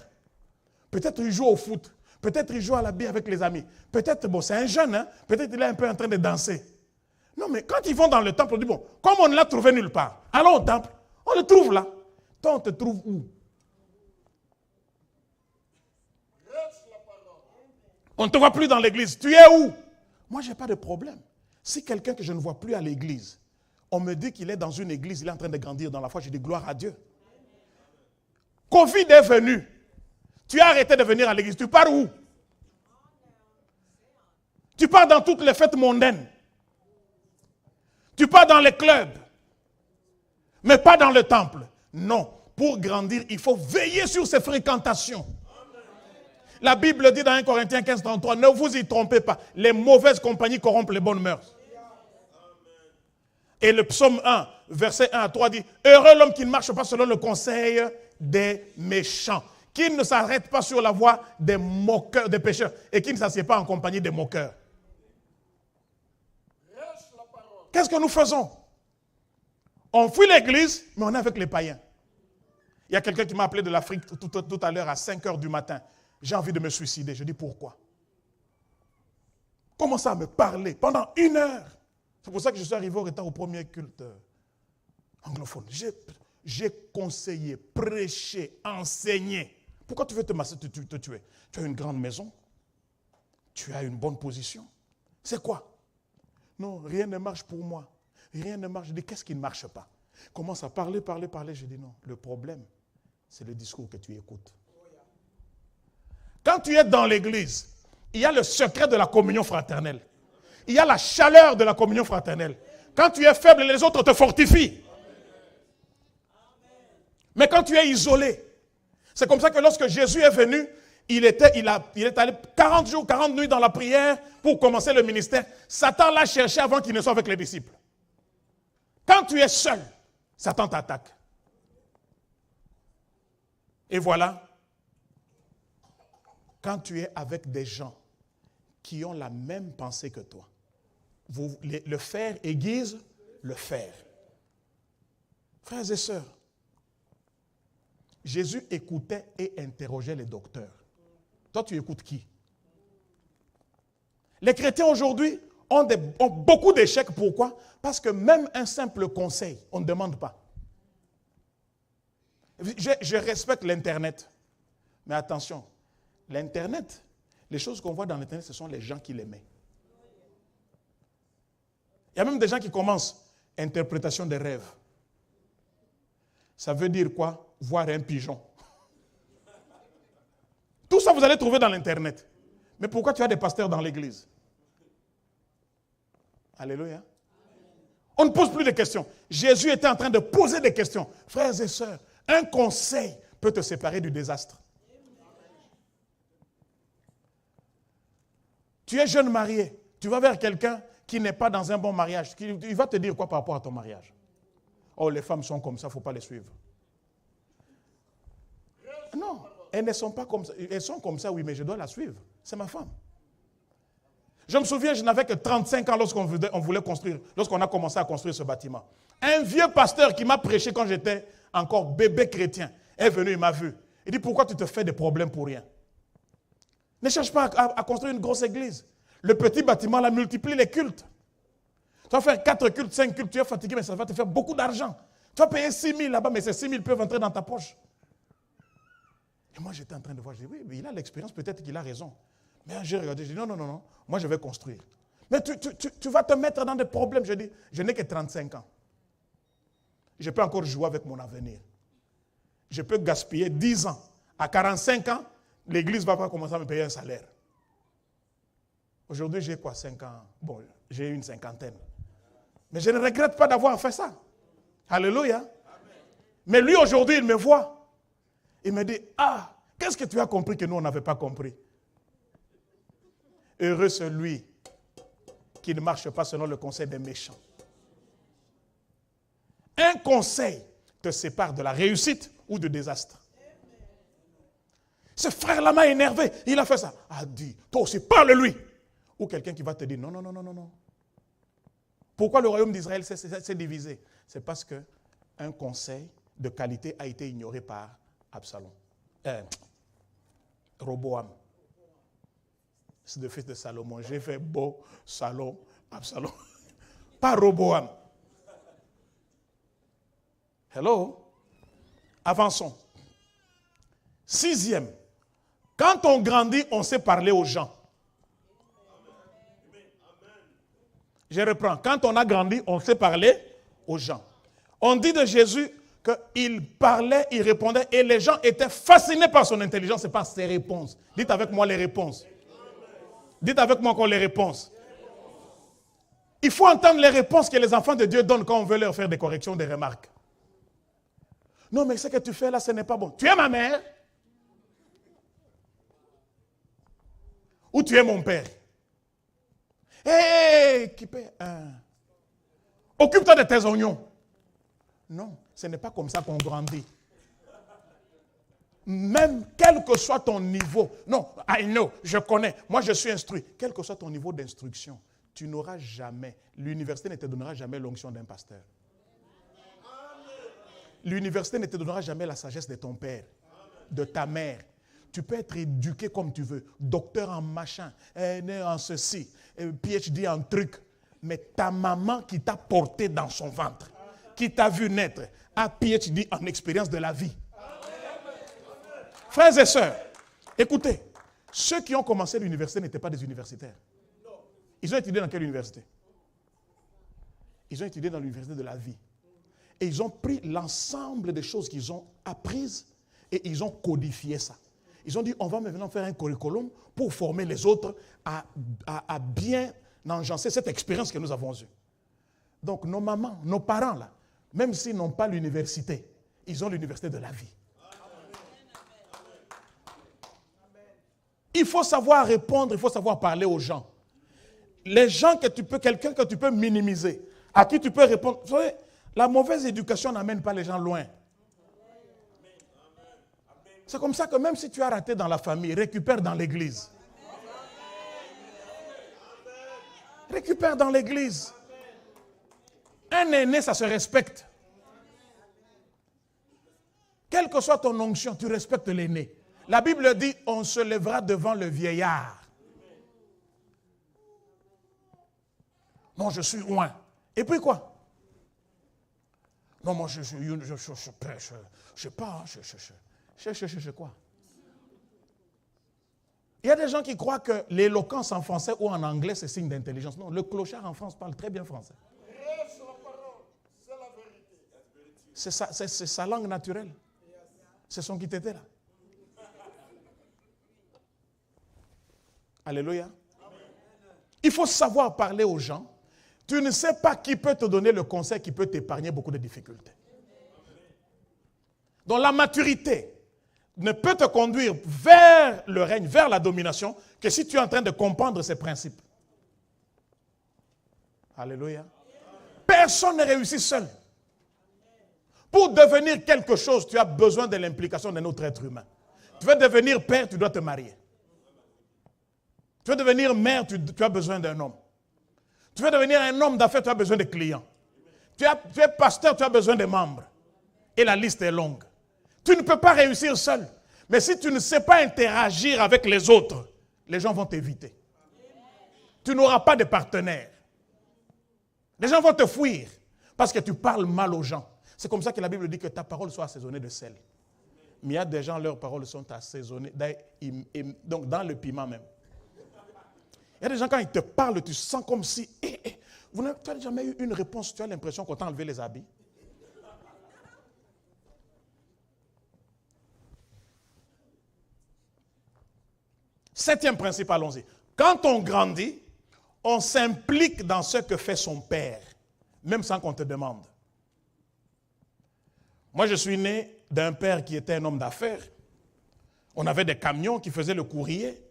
Peut-être il joue au foot. Peut-être il joue à la bille avec les amis. Peut-être, bon, c'est un jeune, hein? Peut-être il est un peu en train de danser. Non, mais quand ils vont dans le temple, on dit, bon, comme on ne l'a trouvé nulle part, allons au temple, on le trouve là. Toi, on te trouve où? On ne te voit plus dans l'église. Tu es où? Moi, je n'ai pas de problème. Si quelqu'un que je ne vois plus à l'église, on me dit qu'il est dans une église, il est en train de grandir dans la foi, je dis gloire à Dieu. Covid est venu. Tu as arrêté de venir à l'église. Tu pars où? Tu pars dans toutes les fêtes mondaines. Tu pars dans les clubs. Mais pas dans le temple. Non. Pour grandir, il faut veiller sur ses fréquentations. La Bible dit dans 1 Corinthiens 15, 33, ne vous y trompez pas. Les mauvaises compagnies corrompent les bonnes mœurs. Et le psaume 1, verset 1 à 3 dit, heureux l'homme qui ne marche pas selon le conseil des méchants, qui ne s'arrête pas sur la voie des moqueurs, des pécheurs, et qui ne s'assied pas en compagnie des moqueurs. Qu'est-ce que nous faisons? On fuit l'église, mais on est avec les païens. Il y a quelqu'un qui m'a appelé de l'Afrique tout à l'heure à 5 heures du matin. J'ai envie de me suicider. Je dis pourquoi? Commence à me parler pendant 1 heure. C'est pour ça que je suis arrivé en retard au premier culte anglophone. J'ai conseillé, prêché, enseigné. Pourquoi tu veux te tuer? Tu as une grande maison. Tu as une bonne position. C'est quoi? Non, rien ne marche pour moi. Rien ne marche. Je dis, qu'est-ce qui ne marche pas? Commence à parler. Je dis non. Le problème, c'est le discours que tu écoutes. Quand tu es dans l'église, il y a le secret de la communion fraternelle. Il y a la chaleur de la communion fraternelle. Quand tu es faible, les autres te fortifient. Mais quand tu es isolé, c'est comme ça que lorsque Jésus est venu, il est allé 40 jours, 40 nuits dans la prière pour commencer le ministère. Satan l'a cherché avant qu'il ne soit avec les disciples. Quand tu es seul, Satan t'attaque. Et voilà, quand tu es avec des gens qui ont la même pensée que toi, le fer aiguise le fer. Frères et sœurs, Jésus écoutait et interrogeait les docteurs. Toi, tu écoutes qui? Les chrétiens aujourd'hui ont beaucoup d'échecs. Pourquoi? Parce que même un simple conseil, on ne demande pas. Je respecte l'Internet. Mais attention, l'Internet, les choses qu'on voit dans l'Internet, ce sont les gens qui les mettent. Il y a même des gens qui commencent interprétation des rêves. Ça veut dire quoi? Voir un pigeon. Tout ça, vous allez trouver dans l'Internet. Mais pourquoi tu as des pasteurs dans l'église? Alléluia. On ne pose plus de questions. Jésus était en train de poser des questions. Frères et sœurs, un conseil peut te séparer du désastre. Tu es jeune marié. Tu vas vers quelqu'un qui n'est pas dans un bon mariage, il va te dire quoi par rapport à ton mariage? Oh, les femmes sont comme ça, il ne faut pas les suivre. Non, elles ne sont pas comme ça. Elles sont comme ça, oui, mais je dois la suivre. C'est ma femme. Je me souviens, je n'avais que 35 ans lorsqu'on voulait construire, lorsqu'on a commencé à construire ce bâtiment. Un vieux pasteur qui m'a prêché quand j'étais encore bébé chrétien est venu, il m'a vu. Il dit, pourquoi tu te fais des problèmes pour rien? Ne cherche pas à construire une grosse église. Le petit bâtiment là multiplie les cultes. Tu vas faire 4 cultes, 5 cultes, tu es fatigué, mais ça va te faire beaucoup d'argent. Tu vas payer 6 000 là-bas, mais ces 6 000 peuvent entrer dans ta poche. Et moi, j'étais en train de voir, je dis, oui, mais il a l'expérience, peut-être qu'il a raison. Mais j'ai regardé, je dis, non, moi je vais construire. Mais tu vas te mettre dans des problèmes. Je dis, je n'ai que 35 ans. Je peux encore jouer avec mon avenir. Je peux gaspiller 10 ans. À 45 ans, l'église ne va pas commencer à me payer un salaire. Aujourd'hui, j'ai quoi, 5 ans? Bon, j'ai une cinquantaine. Mais je ne regrette pas d'avoir fait ça. Alléluia. Amen. Mais lui, aujourd'hui, il me voit. Il me dit, ah, qu'est-ce que tu as compris que nous, on n'avait pas compris? Heureux celui qui ne marche pas selon le conseil des méchants. Un conseil te sépare de la réussite ou du désastre. Ce frère-là m'a énervé. Il a fait ça. A dit, toi aussi, parle-lui. Ou quelqu'un qui va te dire, non. Pourquoi le royaume d'Israël s'est divisé? C'est parce qu'un conseil de qualité a été ignoré par Absalom. Roboam. C'est le fils de Salomon. J'ai fait beau Salom, Absalom. Pas Roboam. Hello? Avançons. 6e. Quand on grandit, on sait parler aux gens. Je reprends. Quand on a grandi, on sait parler aux gens. On dit de Jésus qu'il parlait, il répondait, et les gens étaient fascinés par son intelligence et par ses réponses. Dites avec moi les réponses. Dites avec moi encore les réponses. Il faut entendre les réponses que les enfants de Dieu donnent quand on veut leur faire des corrections, des remarques. Non, mais ce que tu fais là, ce n'est pas bon. Tu es ma mère? Ou tu es mon père? Hé, qui paie un? Occupe-toi de tes oignons. Non, ce n'est pas comme ça qu'on grandit. Même quel que soit ton niveau, non, I know, je connais, moi je suis instruit, quel que soit ton niveau d'instruction, tu n'auras jamais, l'université ne te donnera jamais l'onction d'un pasteur. L'université ne te donnera jamais la sagesse de ton père, de ta mère. Tu peux être éduqué comme tu veux, docteur en machin, né en ceci, PhD en truc, mais ta maman qui t'a porté dans son ventre, qui t'a vu naître, a PhD en expérience de la vie. Frères et sœurs, écoutez, ceux qui ont commencé l'université n'étaient pas des universitaires. Ils ont étudié dans quelle université? Ils ont étudié dans l'université de la vie. Et ils ont pris l'ensemble des choses qu'ils ont apprises et ils ont codifié ça. Ils ont dit, on va maintenant faire un curriculum pour former les autres à bien enjancer cette expérience que nous avons eue. Donc nos mamans, nos parents là, même s'ils n'ont pas l'université, ils ont l'université de la vie. Il faut savoir répondre, il faut savoir parler aux gens. Les gens que tu peux, quelqu'un que tu peux minimiser, à qui tu peux répondre. Vous savez, la mauvaise éducation n'amène pas les gens loin. C'est comme ça que même si tu as raté dans la famille, récupère dans l'église. Récupère dans l'église. Un aîné, ça se respecte. Quelle que soit ton onction, tu respectes l'aîné. La Bible dit, on se lèvera devant le vieillard. Non, je suis loin. Et puis quoi? Non, moi je prêche. Je sais pas, je quoi? Il y a des gens qui croient que l'éloquence en français ou en anglais, c'est signe d'intelligence. Non, le clochard en France parle très bien français. C'est sa langue naturelle. C'est son qui t'était là. Alléluia. Il faut savoir parler aux gens. Tu ne sais pas qui peut te donner le conseil qui peut t'épargner beaucoup de difficultés. Donc la maturité ne peut te conduire vers le règne, vers la domination, que si tu es en train de comprendre ces principes. Alléluia. Personne ne réussit seul. Pour devenir quelque chose, tu as besoin de l'implication d'un autre être humain. Tu veux devenir père, tu dois te marier. Tu veux devenir mère, tu as besoin d'un homme. Tu veux devenir un homme d'affaires, tu as besoin de clients. Tu es pasteur, tu as besoin de membres. Et la liste est longue. Tu ne peux pas réussir seul. Mais si tu ne sais pas interagir avec les autres, les gens vont t'éviter. Tu n'auras pas de partenaire. Les gens vont te fuir parce que tu parles mal aux gens. C'est comme ça que la Bible dit que ta parole soit assaisonnée de sel. Mais il y a des gens, leurs paroles sont assaisonnées, donc dans le piment même. Il y a des gens, quand ils te parlent, tu sens comme si... tu n'as jamais eu une réponse, tu as l'impression qu'on t'a enlevé les habits. Septième principe, allons-y. Quand on grandit, on s'implique dans ce que fait son père, même sans qu'on te demande. Moi, je suis né d'un père qui était un homme d'affaires. On avait des camions qui faisaient le courrier.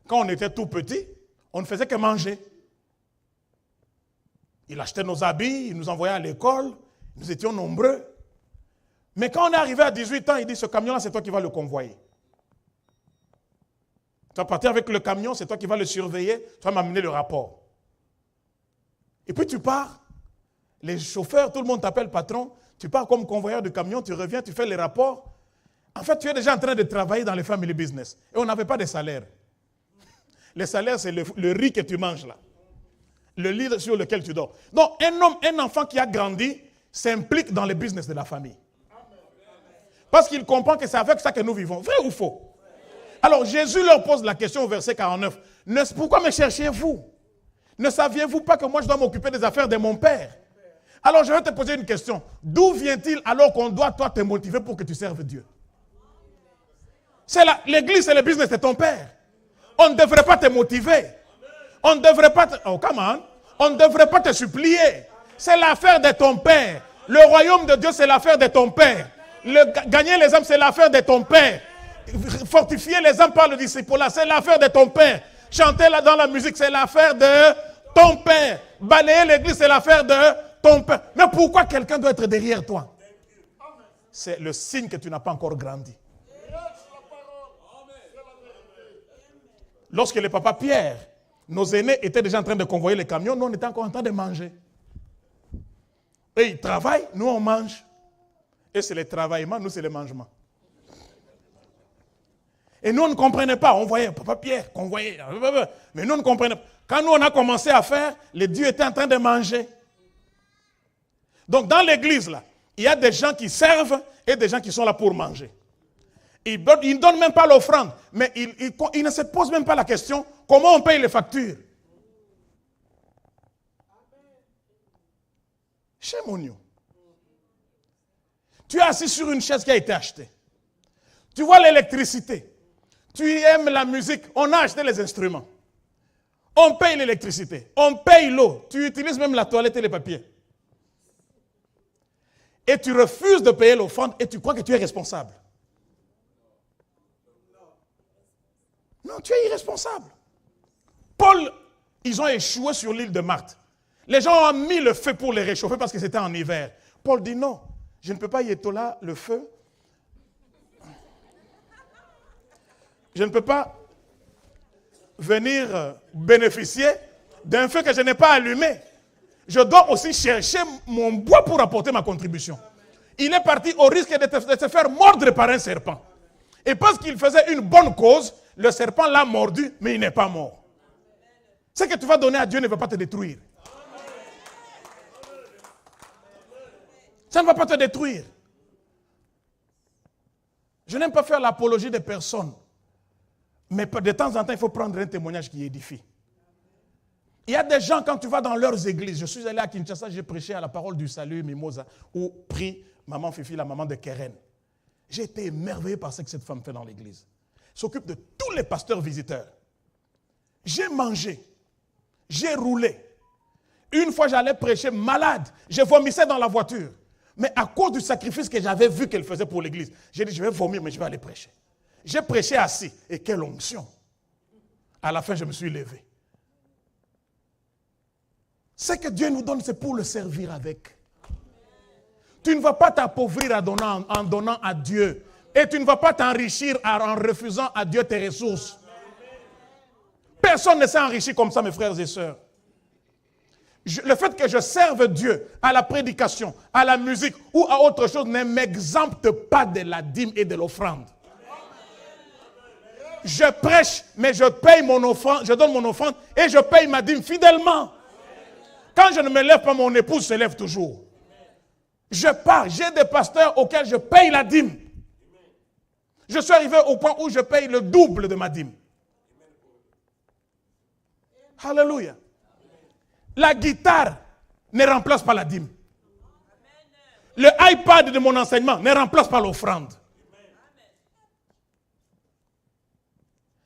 Quand on était tout petit, on ne faisait que manger. Il achetait nos habits, il nous envoyait à l'école, nous étions nombreux. Mais quand on est arrivé à 18 ans, il dit, ce camion-là, c'est toi qui vas le convoyer. Tu vas partir avec le camion, c'est toi qui vas le surveiller, tu vas m'amener le rapport. Et puis tu pars, les chauffeurs, tout le monde t'appelle patron, tu pars comme convoyeur de camion, tu reviens, tu fais les rapports. En fait, tu es déjà en train de travailler dans les family business. Et on n'avait pas de salaire. Le salaire, c'est le riz que tu manges là. Le lit sur lequel tu dors. Donc, un enfant qui a grandi s'implique dans le business de la famille. Parce qu'il comprend que c'est avec ça que nous vivons. Vrai ou faux? Alors, Jésus leur pose la question au verset 49. Pourquoi me cherchez-vous? Ne saviez-vous pas que moi je dois m'occuper des affaires de mon Père? Alors, je vais te poser une question. D'où vient-il alors qu'on doit, toi, te motiver pour que tu serves Dieu? L'église, c'est le business de ton Père. On ne devrait pas te motiver. On ne devrait pas te... Oh, come on. On ne devrait pas te supplier. C'est l'affaire de ton Père. Le royaume de Dieu, c'est l'affaire de ton Père. Gagner les âmes, c'est l'affaire de ton Père. Fortifier les âmes par le discipulat, c'est l'affaire de ton Père. Chanter là dans la musique, c'est l'affaire de ton Père. Balayer l'église, c'est l'affaire de ton Père. Mais pourquoi quelqu'un doit être derrière toi? C'est le signe que tu n'as pas encore grandi. Lorsque le papa Pierre, nos aînés étaient déjà en train de convoyer les camions, nous on était encore en train de manger. Et ils travaillent, nous on mange. Et c'est le travaillement, nous c'est le mangement. Et nous on ne comprenait pas, on voyait papa Pierre convoyer. Mais nous on ne comprenait pas. Quand nous on a commencé à faire, les dieux étaient en train de manger. Donc dans l'église là, il y a des gens qui servent et des gens qui sont là pour manger. Ils ne donnent même pas l'offrande, mais ils ne se posent même pas la question comment on paye les factures. Chez Monio, tu es assis sur une chaise qui a été achetée. Tu vois l'électricité. Tu aimes la musique. On a acheté les instruments. On paye l'électricité. On paye l'eau. Tu utilises même la toilette et les papiers. Et tu refuses de payer l'offrande et tu crois que tu es responsable. Non, tu es irresponsable. Paul, ils ont échoué sur l'île de Marthe. Les gens ont mis le feu pour les réchauffer parce que c'était en hiver. Paul dit non, je ne peux pas y être là, le feu. Je ne peux pas venir bénéficier d'un feu que je n'ai pas allumé. Je dois aussi chercher mon bois pour apporter ma contribution. Il est parti au risque de se faire mordre par un serpent. Et parce qu'il faisait une bonne cause, le serpent l'a mordu, mais il n'est pas mort. Ce que tu vas donner à Dieu ne va pas te détruire. Ça ne va pas te détruire. Je n'aime pas faire l'apologie des personnes. Mais de temps en temps, il faut prendre un témoignage qui édifie. Il y a des gens, quand tu vas dans leurs églises, je suis allé à Kinshasa, j'ai prêché à la parole du salut, Mimosa, où prie maman Fifi, la maman de Keren. J'ai été émerveillé par ce que cette femme fait dans l'église. Elle s'occupe de tous les pasteurs visiteurs. J'ai mangé, j'ai roulé. Une fois, j'allais prêcher malade, je vomissais dans la voiture. Mais à cause du sacrifice que j'avais vu qu'elle faisait pour l'église, j'ai dit, je vais vomir, mais je vais aller prêcher. J'ai prêché assis. Et quelle onction. À la fin, je me suis levé. Ce que Dieu nous donne, c'est pour le servir avec. Tu ne vas pas t'appauvrir en donnant à Dieu. Et tu ne vas pas t'enrichir en refusant à Dieu tes ressources. Personne ne s'est enrichi comme ça, mes frères et sœurs. Le fait que je serve Dieu à la prédication, à la musique ou à autre chose ne m'exempte pas de la dîme et de l'offrande. Je prêche, mais je paye mon offrande, je donne mon offrande et je paye ma dîme fidèlement. Quand je ne me lève pas, mon épouse se lève toujours. Je pars, j'ai des pasteurs auxquels je paye la dîme. Je suis arrivé au point où je paye le double de ma dîme. Alléluia. La guitare ne remplace pas la dîme. Le iPad de mon enseignement ne remplace pas l'offrande.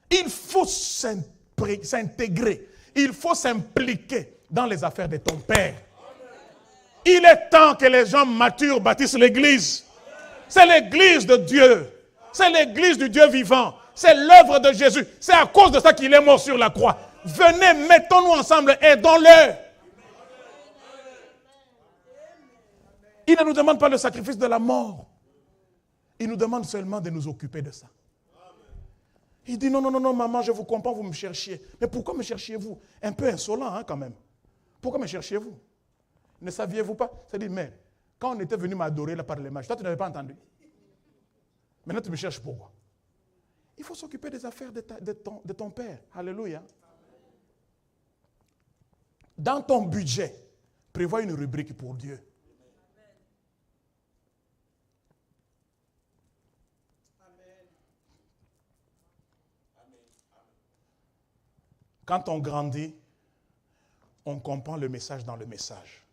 Il faut s'intégrer. Il faut s'impliquer dans les affaires de ton Père. Il est temps que les gens matures bâtissent l'église. C'est l'église de Dieu. C'est l'église du Dieu vivant. C'est l'œuvre de Jésus. C'est à cause de ça qu'il est mort sur la croix. Venez, mettons-nous ensemble, aidons-le. Il ne nous demande pas le sacrifice de la mort. Il nous demande seulement de nous occuper de ça. Il dit non, maman, je vous comprends, vous me cherchiez. Mais pourquoi me cherchiez-vous? Un peu insolent quand même. Pourquoi me cherchiez-vous? Ne saviez-vous pas? C'est-à-dire, mais quand on était venu m'adorer là par les mages, toi tu n'avais pas entendu. Maintenant tu me cherches pourquoi? Il faut s'occuper des affaires de ton Père. Alléluia. Dans ton budget, prévois une rubrique pour Dieu. Quand on grandit, on comprend le message dans le message.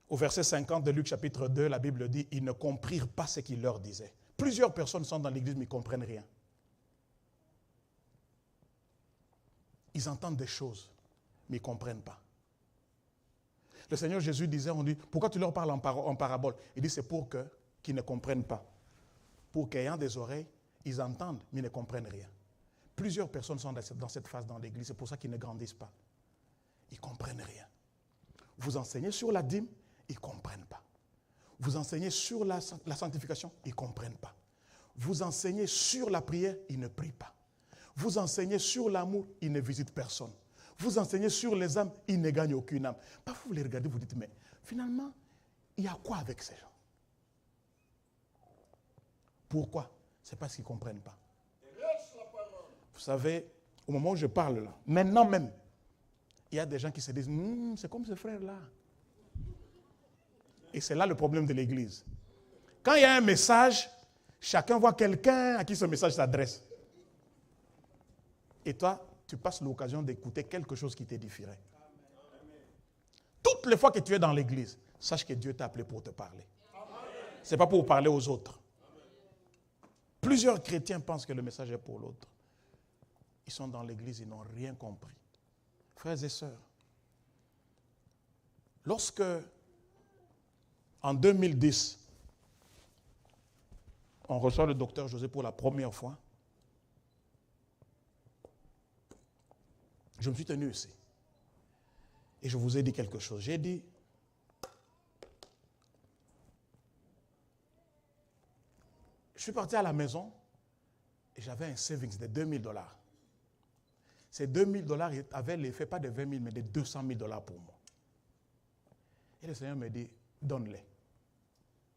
Au verset 50 de Luc chapitre 2, la Bible dit, ils ne comprirent pas ce qu'il leur disait. Plusieurs personnes sont dans l'église mais ils ne comprennent rien. Ils entendent des choses, mais ils ne comprennent pas. Le Seigneur Jésus disait, on dit, pourquoi tu leur parles en parabole? Il dit, c'est pour qu'ils ne comprennent pas. Pour qu'ayant des oreilles, ils entendent, mais ils ne comprennent rien. Plusieurs personnes sont dans cette phase dans l'église, c'est pour ça qu'ils ne grandissent pas. Ils ne comprennent rien. Vous enseignez sur la dîme, ils ne comprennent pas. Vous enseignez sur la sanctification, ils ne comprennent pas. Vous enseignez sur la prière, ils ne prient pas. Vous enseignez sur l'amour, ils ne visitent personne. Vous enseignez sur les âmes, ils ne gagnent aucune âme. Parfois vous les regardez, vous dites, mais finalement, il y a quoi avec ces gens? Pourquoi? C'est parce qu'ils ne comprennent pas. Vous savez, au moment où je parle là, maintenant même, il y a des gens qui se disent, c'est comme ce frère-là. Et c'est là le problème de l'église. Quand il y a un message, chacun voit quelqu'un à qui ce message s'adresse. Et toi, tu passes l'occasion d'écouter quelque chose qui t'édifierait. Toutes les fois que tu es dans l'église, sache que Dieu t'a appelé pour te parler. Ce n'est pas pour parler aux autres. Plusieurs chrétiens pensent que le message est pour l'autre. Ils sont dans l'église, ils n'ont rien compris. Frères et sœurs, lorsque, en 2010, on reçoit le docteur José pour la première fois, je me suis tenu ici. Et je vous ai dit quelque chose. J'ai dit, je suis parti à la maison et j'avais un savings de $2000. Ces $2000 avaient l'effet pas de 20 000, mais de $200 000 pour moi. Et le Seigneur me dit, donne-les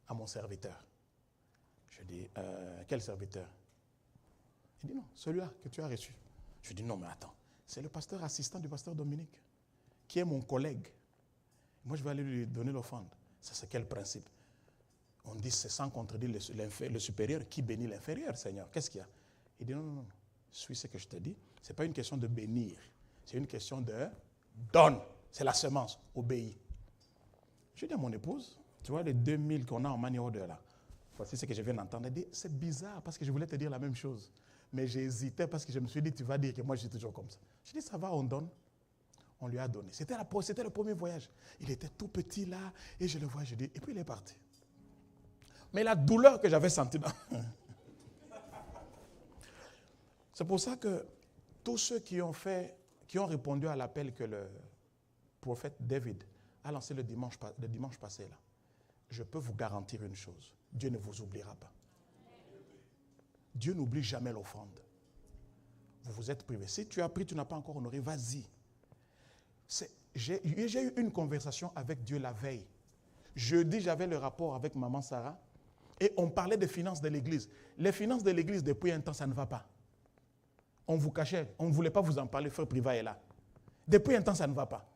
à mon serviteur. Je dis, quel serviteur? Il dit, non, celui-là que tu as reçu. Je dis, non, mais attends, c'est le pasteur assistant du pasteur Dominique, qui est mon collègue. Moi, je vais aller lui donner l'offrande. Ça, c'est quel principe? On dit, c'est sans contredire le supérieur qui bénit l'inférieur, Seigneur. Qu'est-ce qu'il y a? Il dit, non, suis ce que je te dis. Ce n'est pas une question de bénir. C'est une question de donne. C'est la semence, obéis. Je dis à mon épouse, tu vois les 2000 qu'on a en money order là, voici ce que je viens d'entendre. Elle dit, c'est bizarre parce que je voulais te dire la même chose. Mais j'ai hésité parce que je me suis dit, tu vas dire que moi je suis toujours comme ça. Je dis, ça va, on donne. On lui a donné. C'était le premier voyage. Il était tout petit là, et je le vois, je dis, et puis il est parti. Mais la douleur que j'avais sentie, c'est pour ça que tous ceux qui ont répondu à l'appel que le prophète David a lancé le dimanche passé, là, je peux vous garantir une chose. Dieu ne vous oubliera pas. Dieu n'oublie jamais l'offrande. Vous vous êtes privé. Si tu as pris, tu n'as pas encore honoré, vas-y. J'ai eu une conversation avec Dieu la veille. Jeudi, j'avais le rapport avec maman Sarah et on parlait des finances de l'église. Les finances de l'église, depuis un temps, ça ne va pas. On vous cachait, on ne voulait pas vous en parler, frère Priva est là. Depuis un temps, ça ne va pas.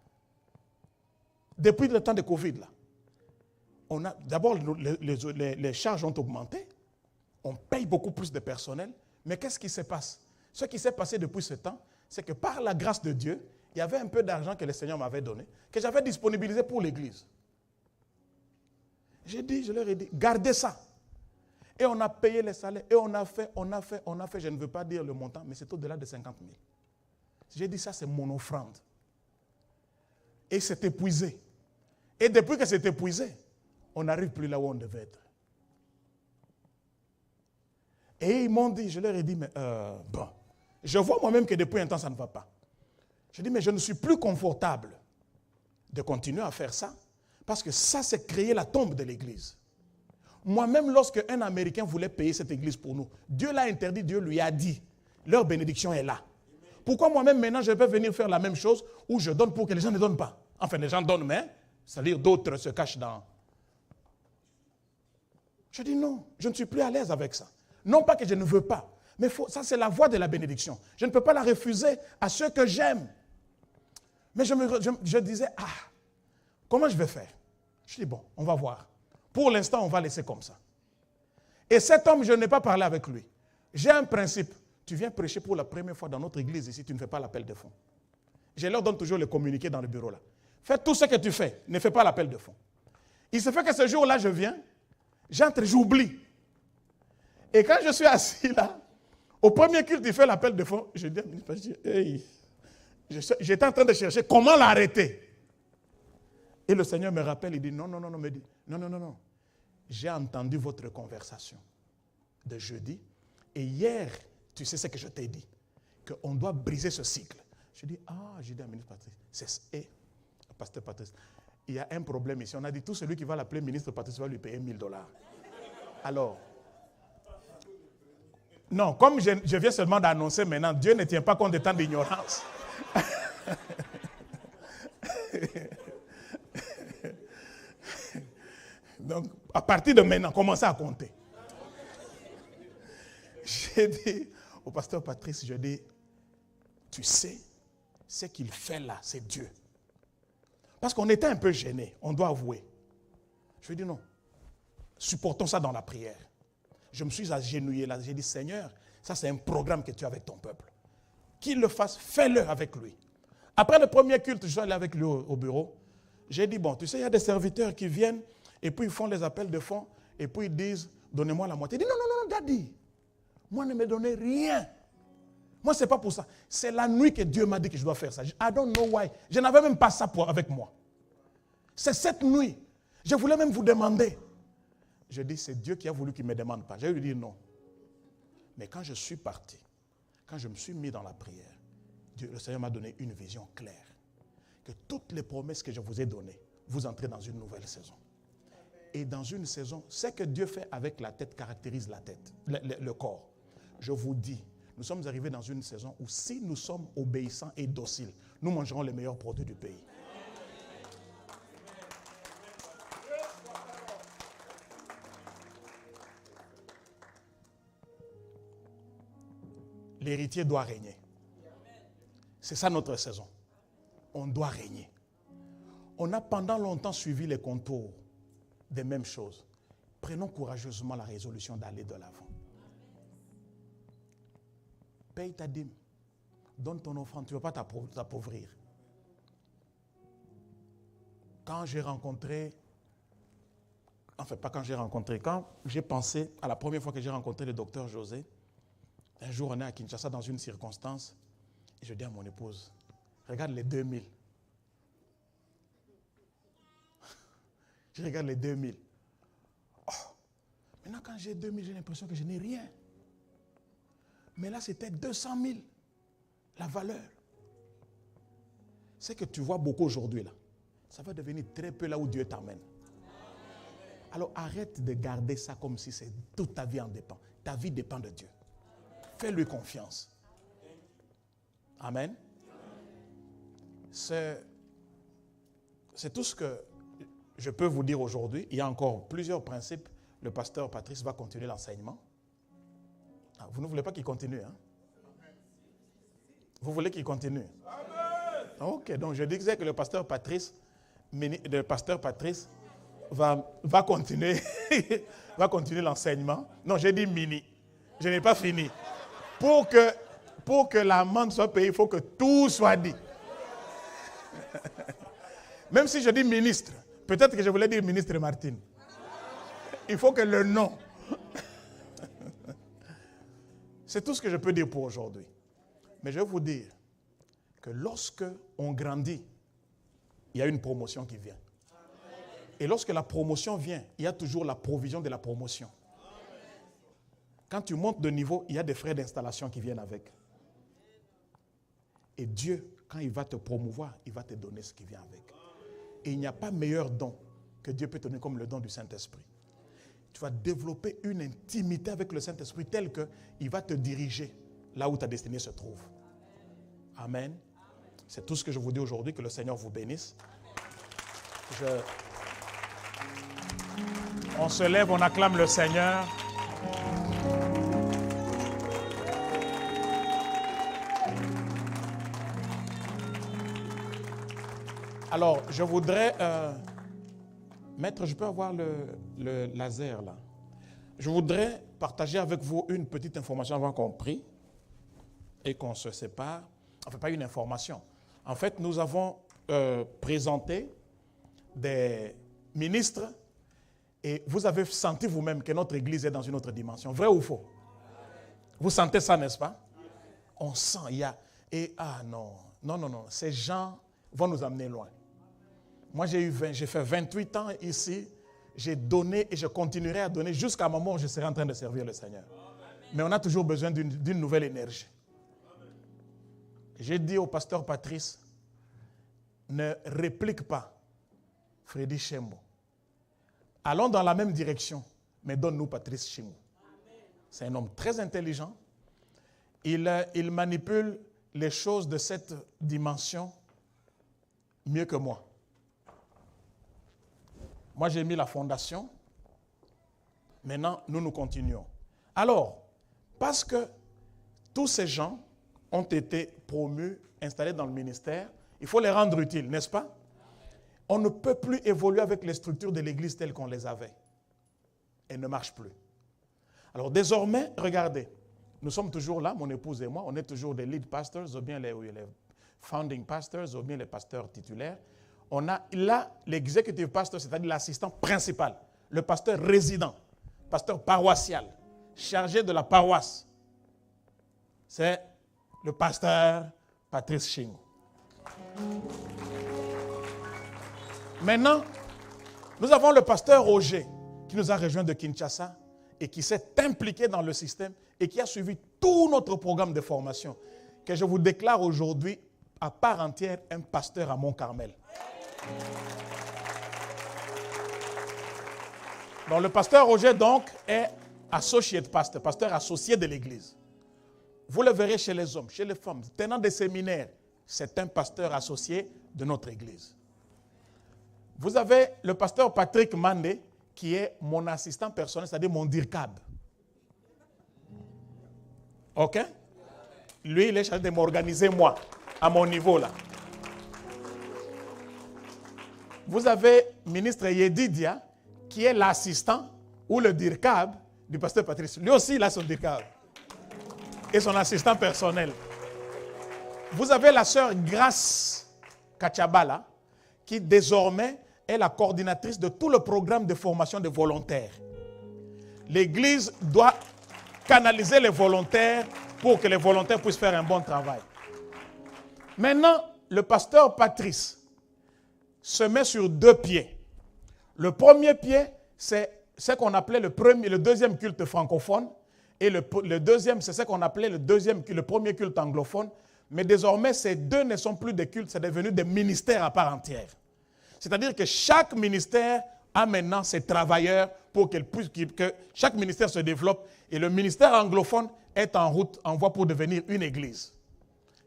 Depuis le temps de Covid, là. D'abord, les charges ont augmenté. On paye beaucoup plus de personnel. Mais qu'est-ce qui se passe? Ce qui s'est passé depuis ce temps, c'est que par la grâce de Dieu, il y avait un peu d'argent que le Seigneur m'avait donné, que j'avais disponibilisé pour l'église. Je leur ai dit, gardez ça. Et on a payé les salaires, et on a fait. Je ne veux pas dire le montant, mais c'est au-delà de 50 000. J'ai dit, ça c'est mon offrande. Et c'est épuisé. Et depuis que c'est épuisé, on n'arrive plus là où on devait être. Et ils m'ont dit, je leur ai dit, mais bon, je vois moi-même que depuis un temps, ça ne va pas. Je dis, mais je ne suis plus confortable de continuer à faire ça, parce que ça, c'est créer la tombe de l'église. Moi-même, lorsque un Américain voulait payer cette église pour nous, Dieu l'a interdit, Dieu lui a dit, leur bénédiction est là. Pourquoi moi-même, maintenant, je peux venir faire la même chose où je donne pour que les gens ne donnent pas? Enfin, les gens donnent, mais, c'est-à-dire d'autres se cachent dans... Je dis non, je ne suis plus à l'aise avec ça. Non pas que je ne veux pas, mais ça c'est la voie de la bénédiction. Je ne peux pas la refuser à ceux que j'aime. Mais je disais, comment je vais faire? Je dis, bon, on va voir. Pour l'instant, on va laisser comme ça. Et cet homme, je n'ai pas parlé avec lui. J'ai un principe. Tu viens prêcher pour la première fois dans notre église ici, tu ne fais pas l'appel de fonds. Je leur donne toujours le communiqué dans le bureau là. Fais tout ce que tu fais, ne fais pas l'appel de fonds. Il se fait que ce jour-là, je viens, j'entre, j'oublie. Et quand je suis assis là, au premier culte, il fait l'appel de fonds, je dis, hey, j'étais en train de chercher comment l'arrêter. Et le Seigneur me rappelle, il dit, non, me dit, non. J'ai entendu votre conversation de jeudi, et hier, tu sais ce que je t'ai dit, qu'on doit briser ce cycle. Je dis, j'ai dit à ministre Patrice, pasteur Patrice, il y a un problème ici. On a dit, tout celui qui va l'appeler ministre Patrice va lui payer $1000. Alors, non, comme je viens seulement d'annoncer maintenant, Dieu ne tient pas compte de tant d'ignorance. Donc, à partir de maintenant, commencez à compter. J'ai dit au pasteur Patrice, je dis, tu sais, ce qu'il fait là, c'est Dieu. Parce qu'on était un peu gênés, on doit avouer. Je lui ai dit non, supportons ça dans la prière. Je me suis agenouillé là, j'ai dit, Seigneur, ça c'est un programme que tu as avec ton peuple. Qu'il le fasse, fais-le avec lui. Après le premier culte, je suis allé avec lui au bureau. J'ai dit, bon, tu sais, il y a des serviteurs qui viennent et puis ils font les appels de fonds et puis ils disent, donnez-moi la moitié. Il dit, non, daddy, moi ne me donnez rien. Moi, ce n'est pas pour ça. C'est la nuit que Dieu m'a dit que je dois faire ça. I don't know why. Je n'avais même pas ça avec moi. C'est cette nuit. Je voulais même vous demander. Je dis, c'est Dieu qui a voulu qu'il ne me demande pas. J'ai lui dit non. Mais quand je suis parti, quand je me suis mis dans la prière, le Seigneur m'a donné une vision claire. Que toutes les promesses que je vous ai données, vous entrez dans une nouvelle saison. Et dans une saison, ce que Dieu fait avec la tête caractérise la tête, le corps. Je vous dis, nous sommes arrivés dans une saison où si nous sommes obéissants et dociles, nous mangerons les meilleurs produits du pays. L'héritier doit régner. C'est ça notre saison. On doit régner. On a pendant longtemps suivi les contours des mêmes choses. Prenons courageusement la résolution d'aller de l'avant. Paye ta dîme. Donne ton offrande. Tu ne veux pas t'appauvrir. Quand j'ai rencontré, quand j'ai pensé à la première fois que j'ai rencontré le docteur José, un jour on est à Kinshasa dans une circonstance, et je dis à mon épouse, regarde les 2000. Je regarde les 2000. Oh, maintenant quand j'ai 2000, j'ai l'impression que je n'ai rien. Mais là c'était 200 000. La valeur. C'est que tu vois beaucoup aujourd'hui là. Ça va devenir très peu là où Dieu t'amène. Alors arrête de garder ça comme si c'est toute ta vie en dépend. Ta vie dépend de Dieu. Fais-lui confiance. Amen. C'est tout ce que je peux vous dire aujourd'hui. Il y a encore plusieurs principes. Le pasteur Patrice va continuer l'enseignement. Ah, vous ne voulez pas qu'il continue, hein? Vous voulez qu'il continue? Ok, donc je disais que le pasteur Patrice va continuer, va continuer l'enseignement. Non, j'ai dit mini. Je n'ai pas fini. Pour que l'amende soit payée, il faut que tout soit dit. Même si je dis ministre, peut-être que je voulais dire ministre Martine. Il faut que le nom. C'est tout ce que je peux dire pour aujourd'hui. Mais je vais vous dire que lorsque on grandit, il y a une promotion qui vient. Et lorsque la promotion vient, il y a toujours la provision de la promotion. Quand tu montes de niveau, il y a des frais d'installation qui viennent avec. Et Dieu, quand il va te promouvoir, il va te donner ce qui vient avec. Et il n'y a pas meilleur don que Dieu peut te donner comme le don du Saint-Esprit. Tu vas développer une intimité avec le Saint-Esprit telle qu'il va te diriger là où ta destinée se trouve. Amen. C'est tout ce que je vous dis aujourd'hui. Que le Seigneur vous bénisse. On se lève, on acclame le Seigneur. Alors, je voudrais... Maître, je peux avoir le laser là. Je voudrais partager avec vous une petite information avant qu'on prie et qu'on se sépare. Enfin, pas une information. En fait, nous avons présenté des ministres et vous avez senti vous-même que notre Église est dans une autre dimension. Vrai ou faux? Vous sentez ça, n'est-ce pas? On sent, il y a... Et non. Ces gens vont nous amener loin. Moi, j'ai fait 28 ans ici. J'ai donné et je continuerai à donner jusqu'à un moment où je serai en train de servir le Seigneur. Mais on a toujours besoin d'une nouvelle énergie. J'ai dit au pasteur Patrice, ne réplique pas Freddy Chembo. Allons dans la même direction, mais donne-nous Patrice Chembo. C'est un homme très intelligent. Il manipule les choses de cette dimension mieux que moi. Moi, j'ai mis la fondation. Maintenant, nous continuons. Alors, parce que tous ces gens ont été promus, installés dans le ministère, il faut les rendre utiles, n'est-ce pas? On ne peut plus évoluer avec les structures de l'Église telles qu'on les avait. Elles ne marchent plus. Alors, désormais, regardez, nous sommes toujours là, mon épouse et moi, on est toujours des lead pastors, ou bien les founding pastors, ou bien les pasteurs titulaires. On a là l'executive pastor, c'est-à-dire l'assistant principal, le pasteur résident, pasteur paroissial, chargé de la paroisse. C'est le pasteur Patrice Chembo. Maintenant, nous avons le pasteur Roger qui nous a rejoint de Kinshasa et qui s'est impliqué dans le système et qui a suivi tout notre programme de formation que je vous déclare aujourd'hui à part entière un pasteur à Mont-Carmel. Donc le pasteur Roger donc est associate pastor, pasteur associé de l'église. Vous le verrez chez les hommes, chez les femmes, tenant des séminaires. C'est un pasteur associé de notre église. Vous avez le pasteur Patrick Mandé qui est mon assistant personnel, c'est-à-dire mon DIRCAB. OK? Lui, il est chargé de m'organiser moi, à mon niveau là. Vous avez ministre Yedidia, qui est l'assistant ou le DIRCAB du pasteur Patrice. Lui aussi, il a son DIRCAB. Et son assistant personnel. Vous avez la sœur Grace Kachabala, qui désormais est la coordinatrice de tout le programme de formation de volontaires. L'Église doit canaliser les volontaires pour que les volontaires puissent faire un bon travail. Maintenant, le pasteur Patrice se met sur deux pieds. Le premier pied, c'est ce qu'on appelait le deuxième culte francophone. Et le deuxième, c'est ce qu'on appelait le premier culte anglophone. Mais désormais, ces deux ne sont plus des cultes, c'est devenu des ministères à part entière. C'est-à-dire que chaque ministère a maintenant ses travailleurs pour que chaque ministère se développe. Et le ministère anglophone est en route, en voie pour devenir une église.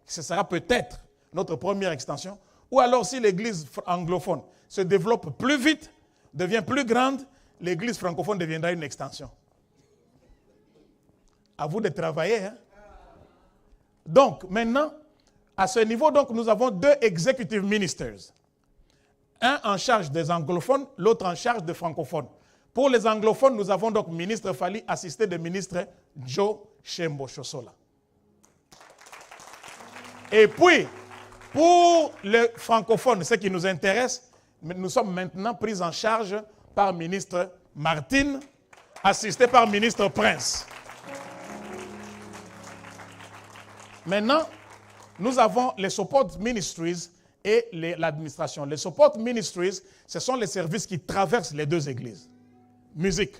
Ce sera peut-être notre première extension. Ou alors si l'église anglophone se développe plus vite, devient plus grande, l'église francophone deviendra une extension. À vous de travailler. Hein? Donc, maintenant, à ce niveau, donc, nous avons deux executive ministers. Un en charge des anglophones, l'autre en charge des francophones. Pour les anglophones, nous avons donc ministre Fali, assisté de ministre Joe Shembo Shosola. Et puis, pour les francophones, ce qui nous intéresse, nous sommes maintenant pris en charge par ministre Martine, assisté par ministre Prince. Maintenant, nous avons les support ministries et l'administration. Les support ministries, ce sont les services qui traversent les deux églises. Musique,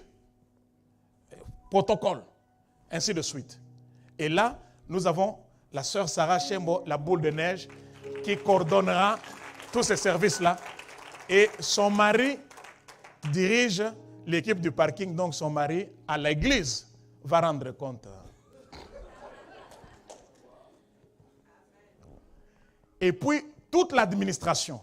protocole, ainsi de suite. Et là, nous avons la sœur Sarah Shembo, la boule de neige, qui coordonnera tous ces services-là. Et son mari dirige l'équipe du parking, donc son mari, à l'église, va rendre compte. Et puis, toute l'administration.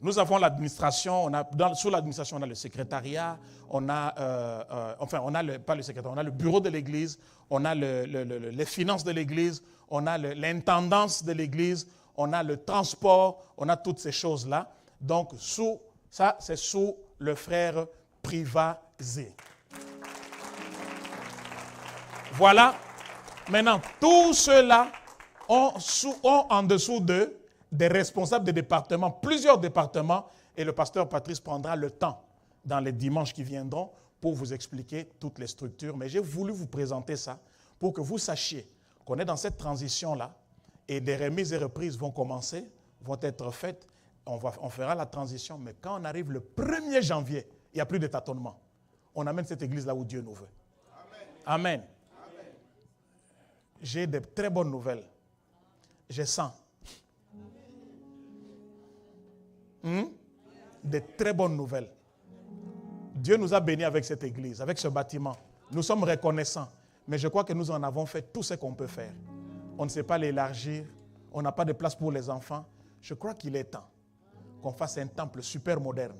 Nous avons l'administration, sous l'administration, on a le secrétariat, on a le bureau de l'église, on a les finances de l'église, on a l'intendance de l'église, on a le transport, on a toutes ces choses-là. Donc, c'est sous le frère Privazé. Voilà. Maintenant, tous ceux-là ont en dessous d'eux des responsables de départements, plusieurs départements, et le pasteur Patrice prendra le temps dans les dimanches qui viendront pour vous expliquer toutes les structures. Mais j'ai voulu vous présenter ça pour que vous sachiez qu'on est dans cette transition-là et des remises et reprises vont commencer, vont être faites. On fera la transition, mais quand on arrive le 1er janvier, il n'y a plus de tâtonnement. On amène cette église là où Dieu nous veut. Amen. Amen. J'ai de très bonnes nouvelles. Je sens. De très bonnes nouvelles. Dieu nous a bénis avec cette église, avec ce bâtiment. Nous sommes reconnaissants, mais je crois que nous en avons fait tout ce qu'on peut faire. On ne sait pas l'élargir, on n'a pas de place pour les enfants. Je crois qu'il est temps qu'on fasse un temple super moderne.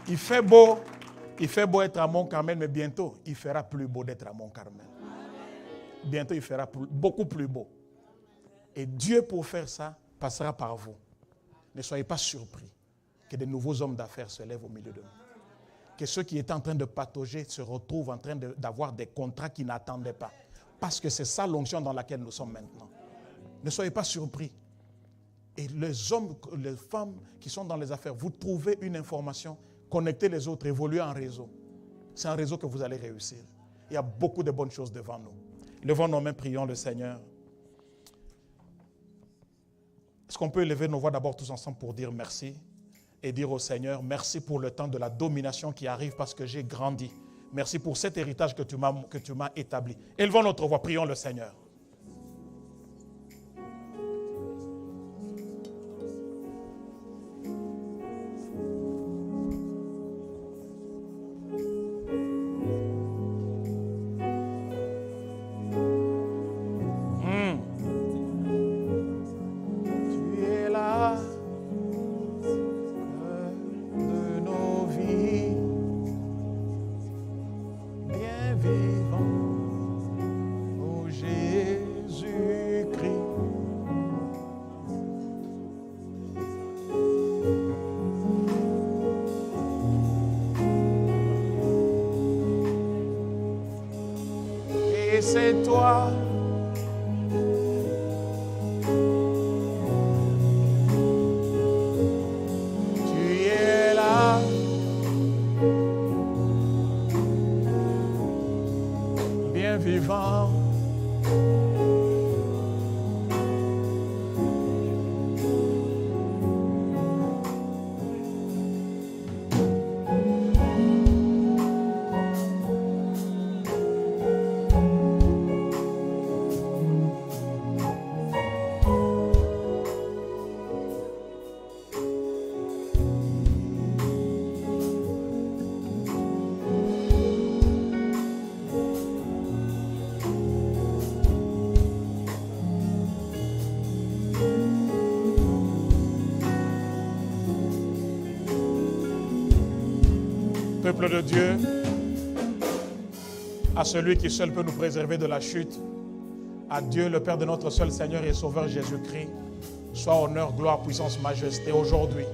Il fait beau être à Mont-Carmel, mais bientôt, il fera plus beau d'être à Mont-Carmel. Bientôt, il fera beaucoup plus beau. Et Dieu, pour faire ça, passera par vous. Ne soyez pas surpris que de nouveaux hommes d'affaires se lèvent au milieu de nous. Que ceux qui étaient en train de patauger se retrouvent en train d'avoir des contrats qu'ils n'attendaient pas. Parce que c'est ça l'onction dans laquelle nous sommes maintenant. Ne soyez pas surpris. Et les hommes, les femmes qui sont dans les affaires, vous trouvez une information, connectez les autres, évoluez en réseau. C'est un réseau que vous allez réussir. Il y a beaucoup de bonnes choses devant nous. Levons nos mains, prions le Seigneur. Est-ce qu'on peut élever nos voix d'abord tous ensemble pour dire merci et dire au Seigneur, merci pour le temps de la domination qui arrive parce que j'ai grandi. Merci pour cet héritage que tu m'as établi. Élevons notre voix, prions le Seigneur. C'est toi. Tu es là. Bien vivant. Peuple de Dieu, à celui qui seul peut nous préserver de la chute, à Dieu, le Père de notre seul Seigneur et Sauveur Jésus-Christ, soit honneur, gloire, puissance, majesté aujourd'hui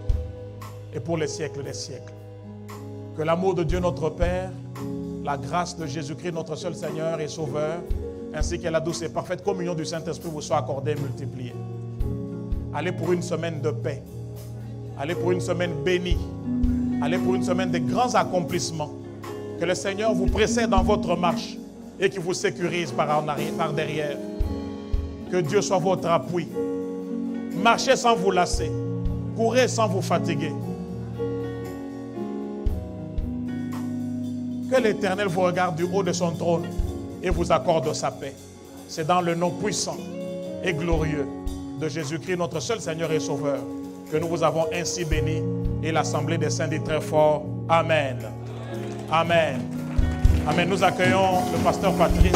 et pour les siècles des siècles. Que l'amour de Dieu notre Père, la grâce de Jésus-Christ notre seul Seigneur et Sauveur, ainsi que la douce et parfaite communion du Saint-Esprit vous soit accordée et multipliée. Allez pour une semaine de paix. Allez pour une semaine bénie. Allez pour une semaine de grands accomplissements. Que le Seigneur vous précède dans votre marche et qu'il vous sécurise par derrière. Que Dieu soit votre appui. Marchez sans vous lasser. Courez sans vous fatiguer. Que l'Éternel vous regarde du haut de son trône et vous accorde sa paix. C'est dans le nom puissant et glorieux de Jésus-Christ, notre seul Seigneur et Sauveur, que nous vous avons ainsi bénis, et l'Assemblée des saints dit très fort, Amen. Amen. Amen. Nous accueillons le pasteur Patrice.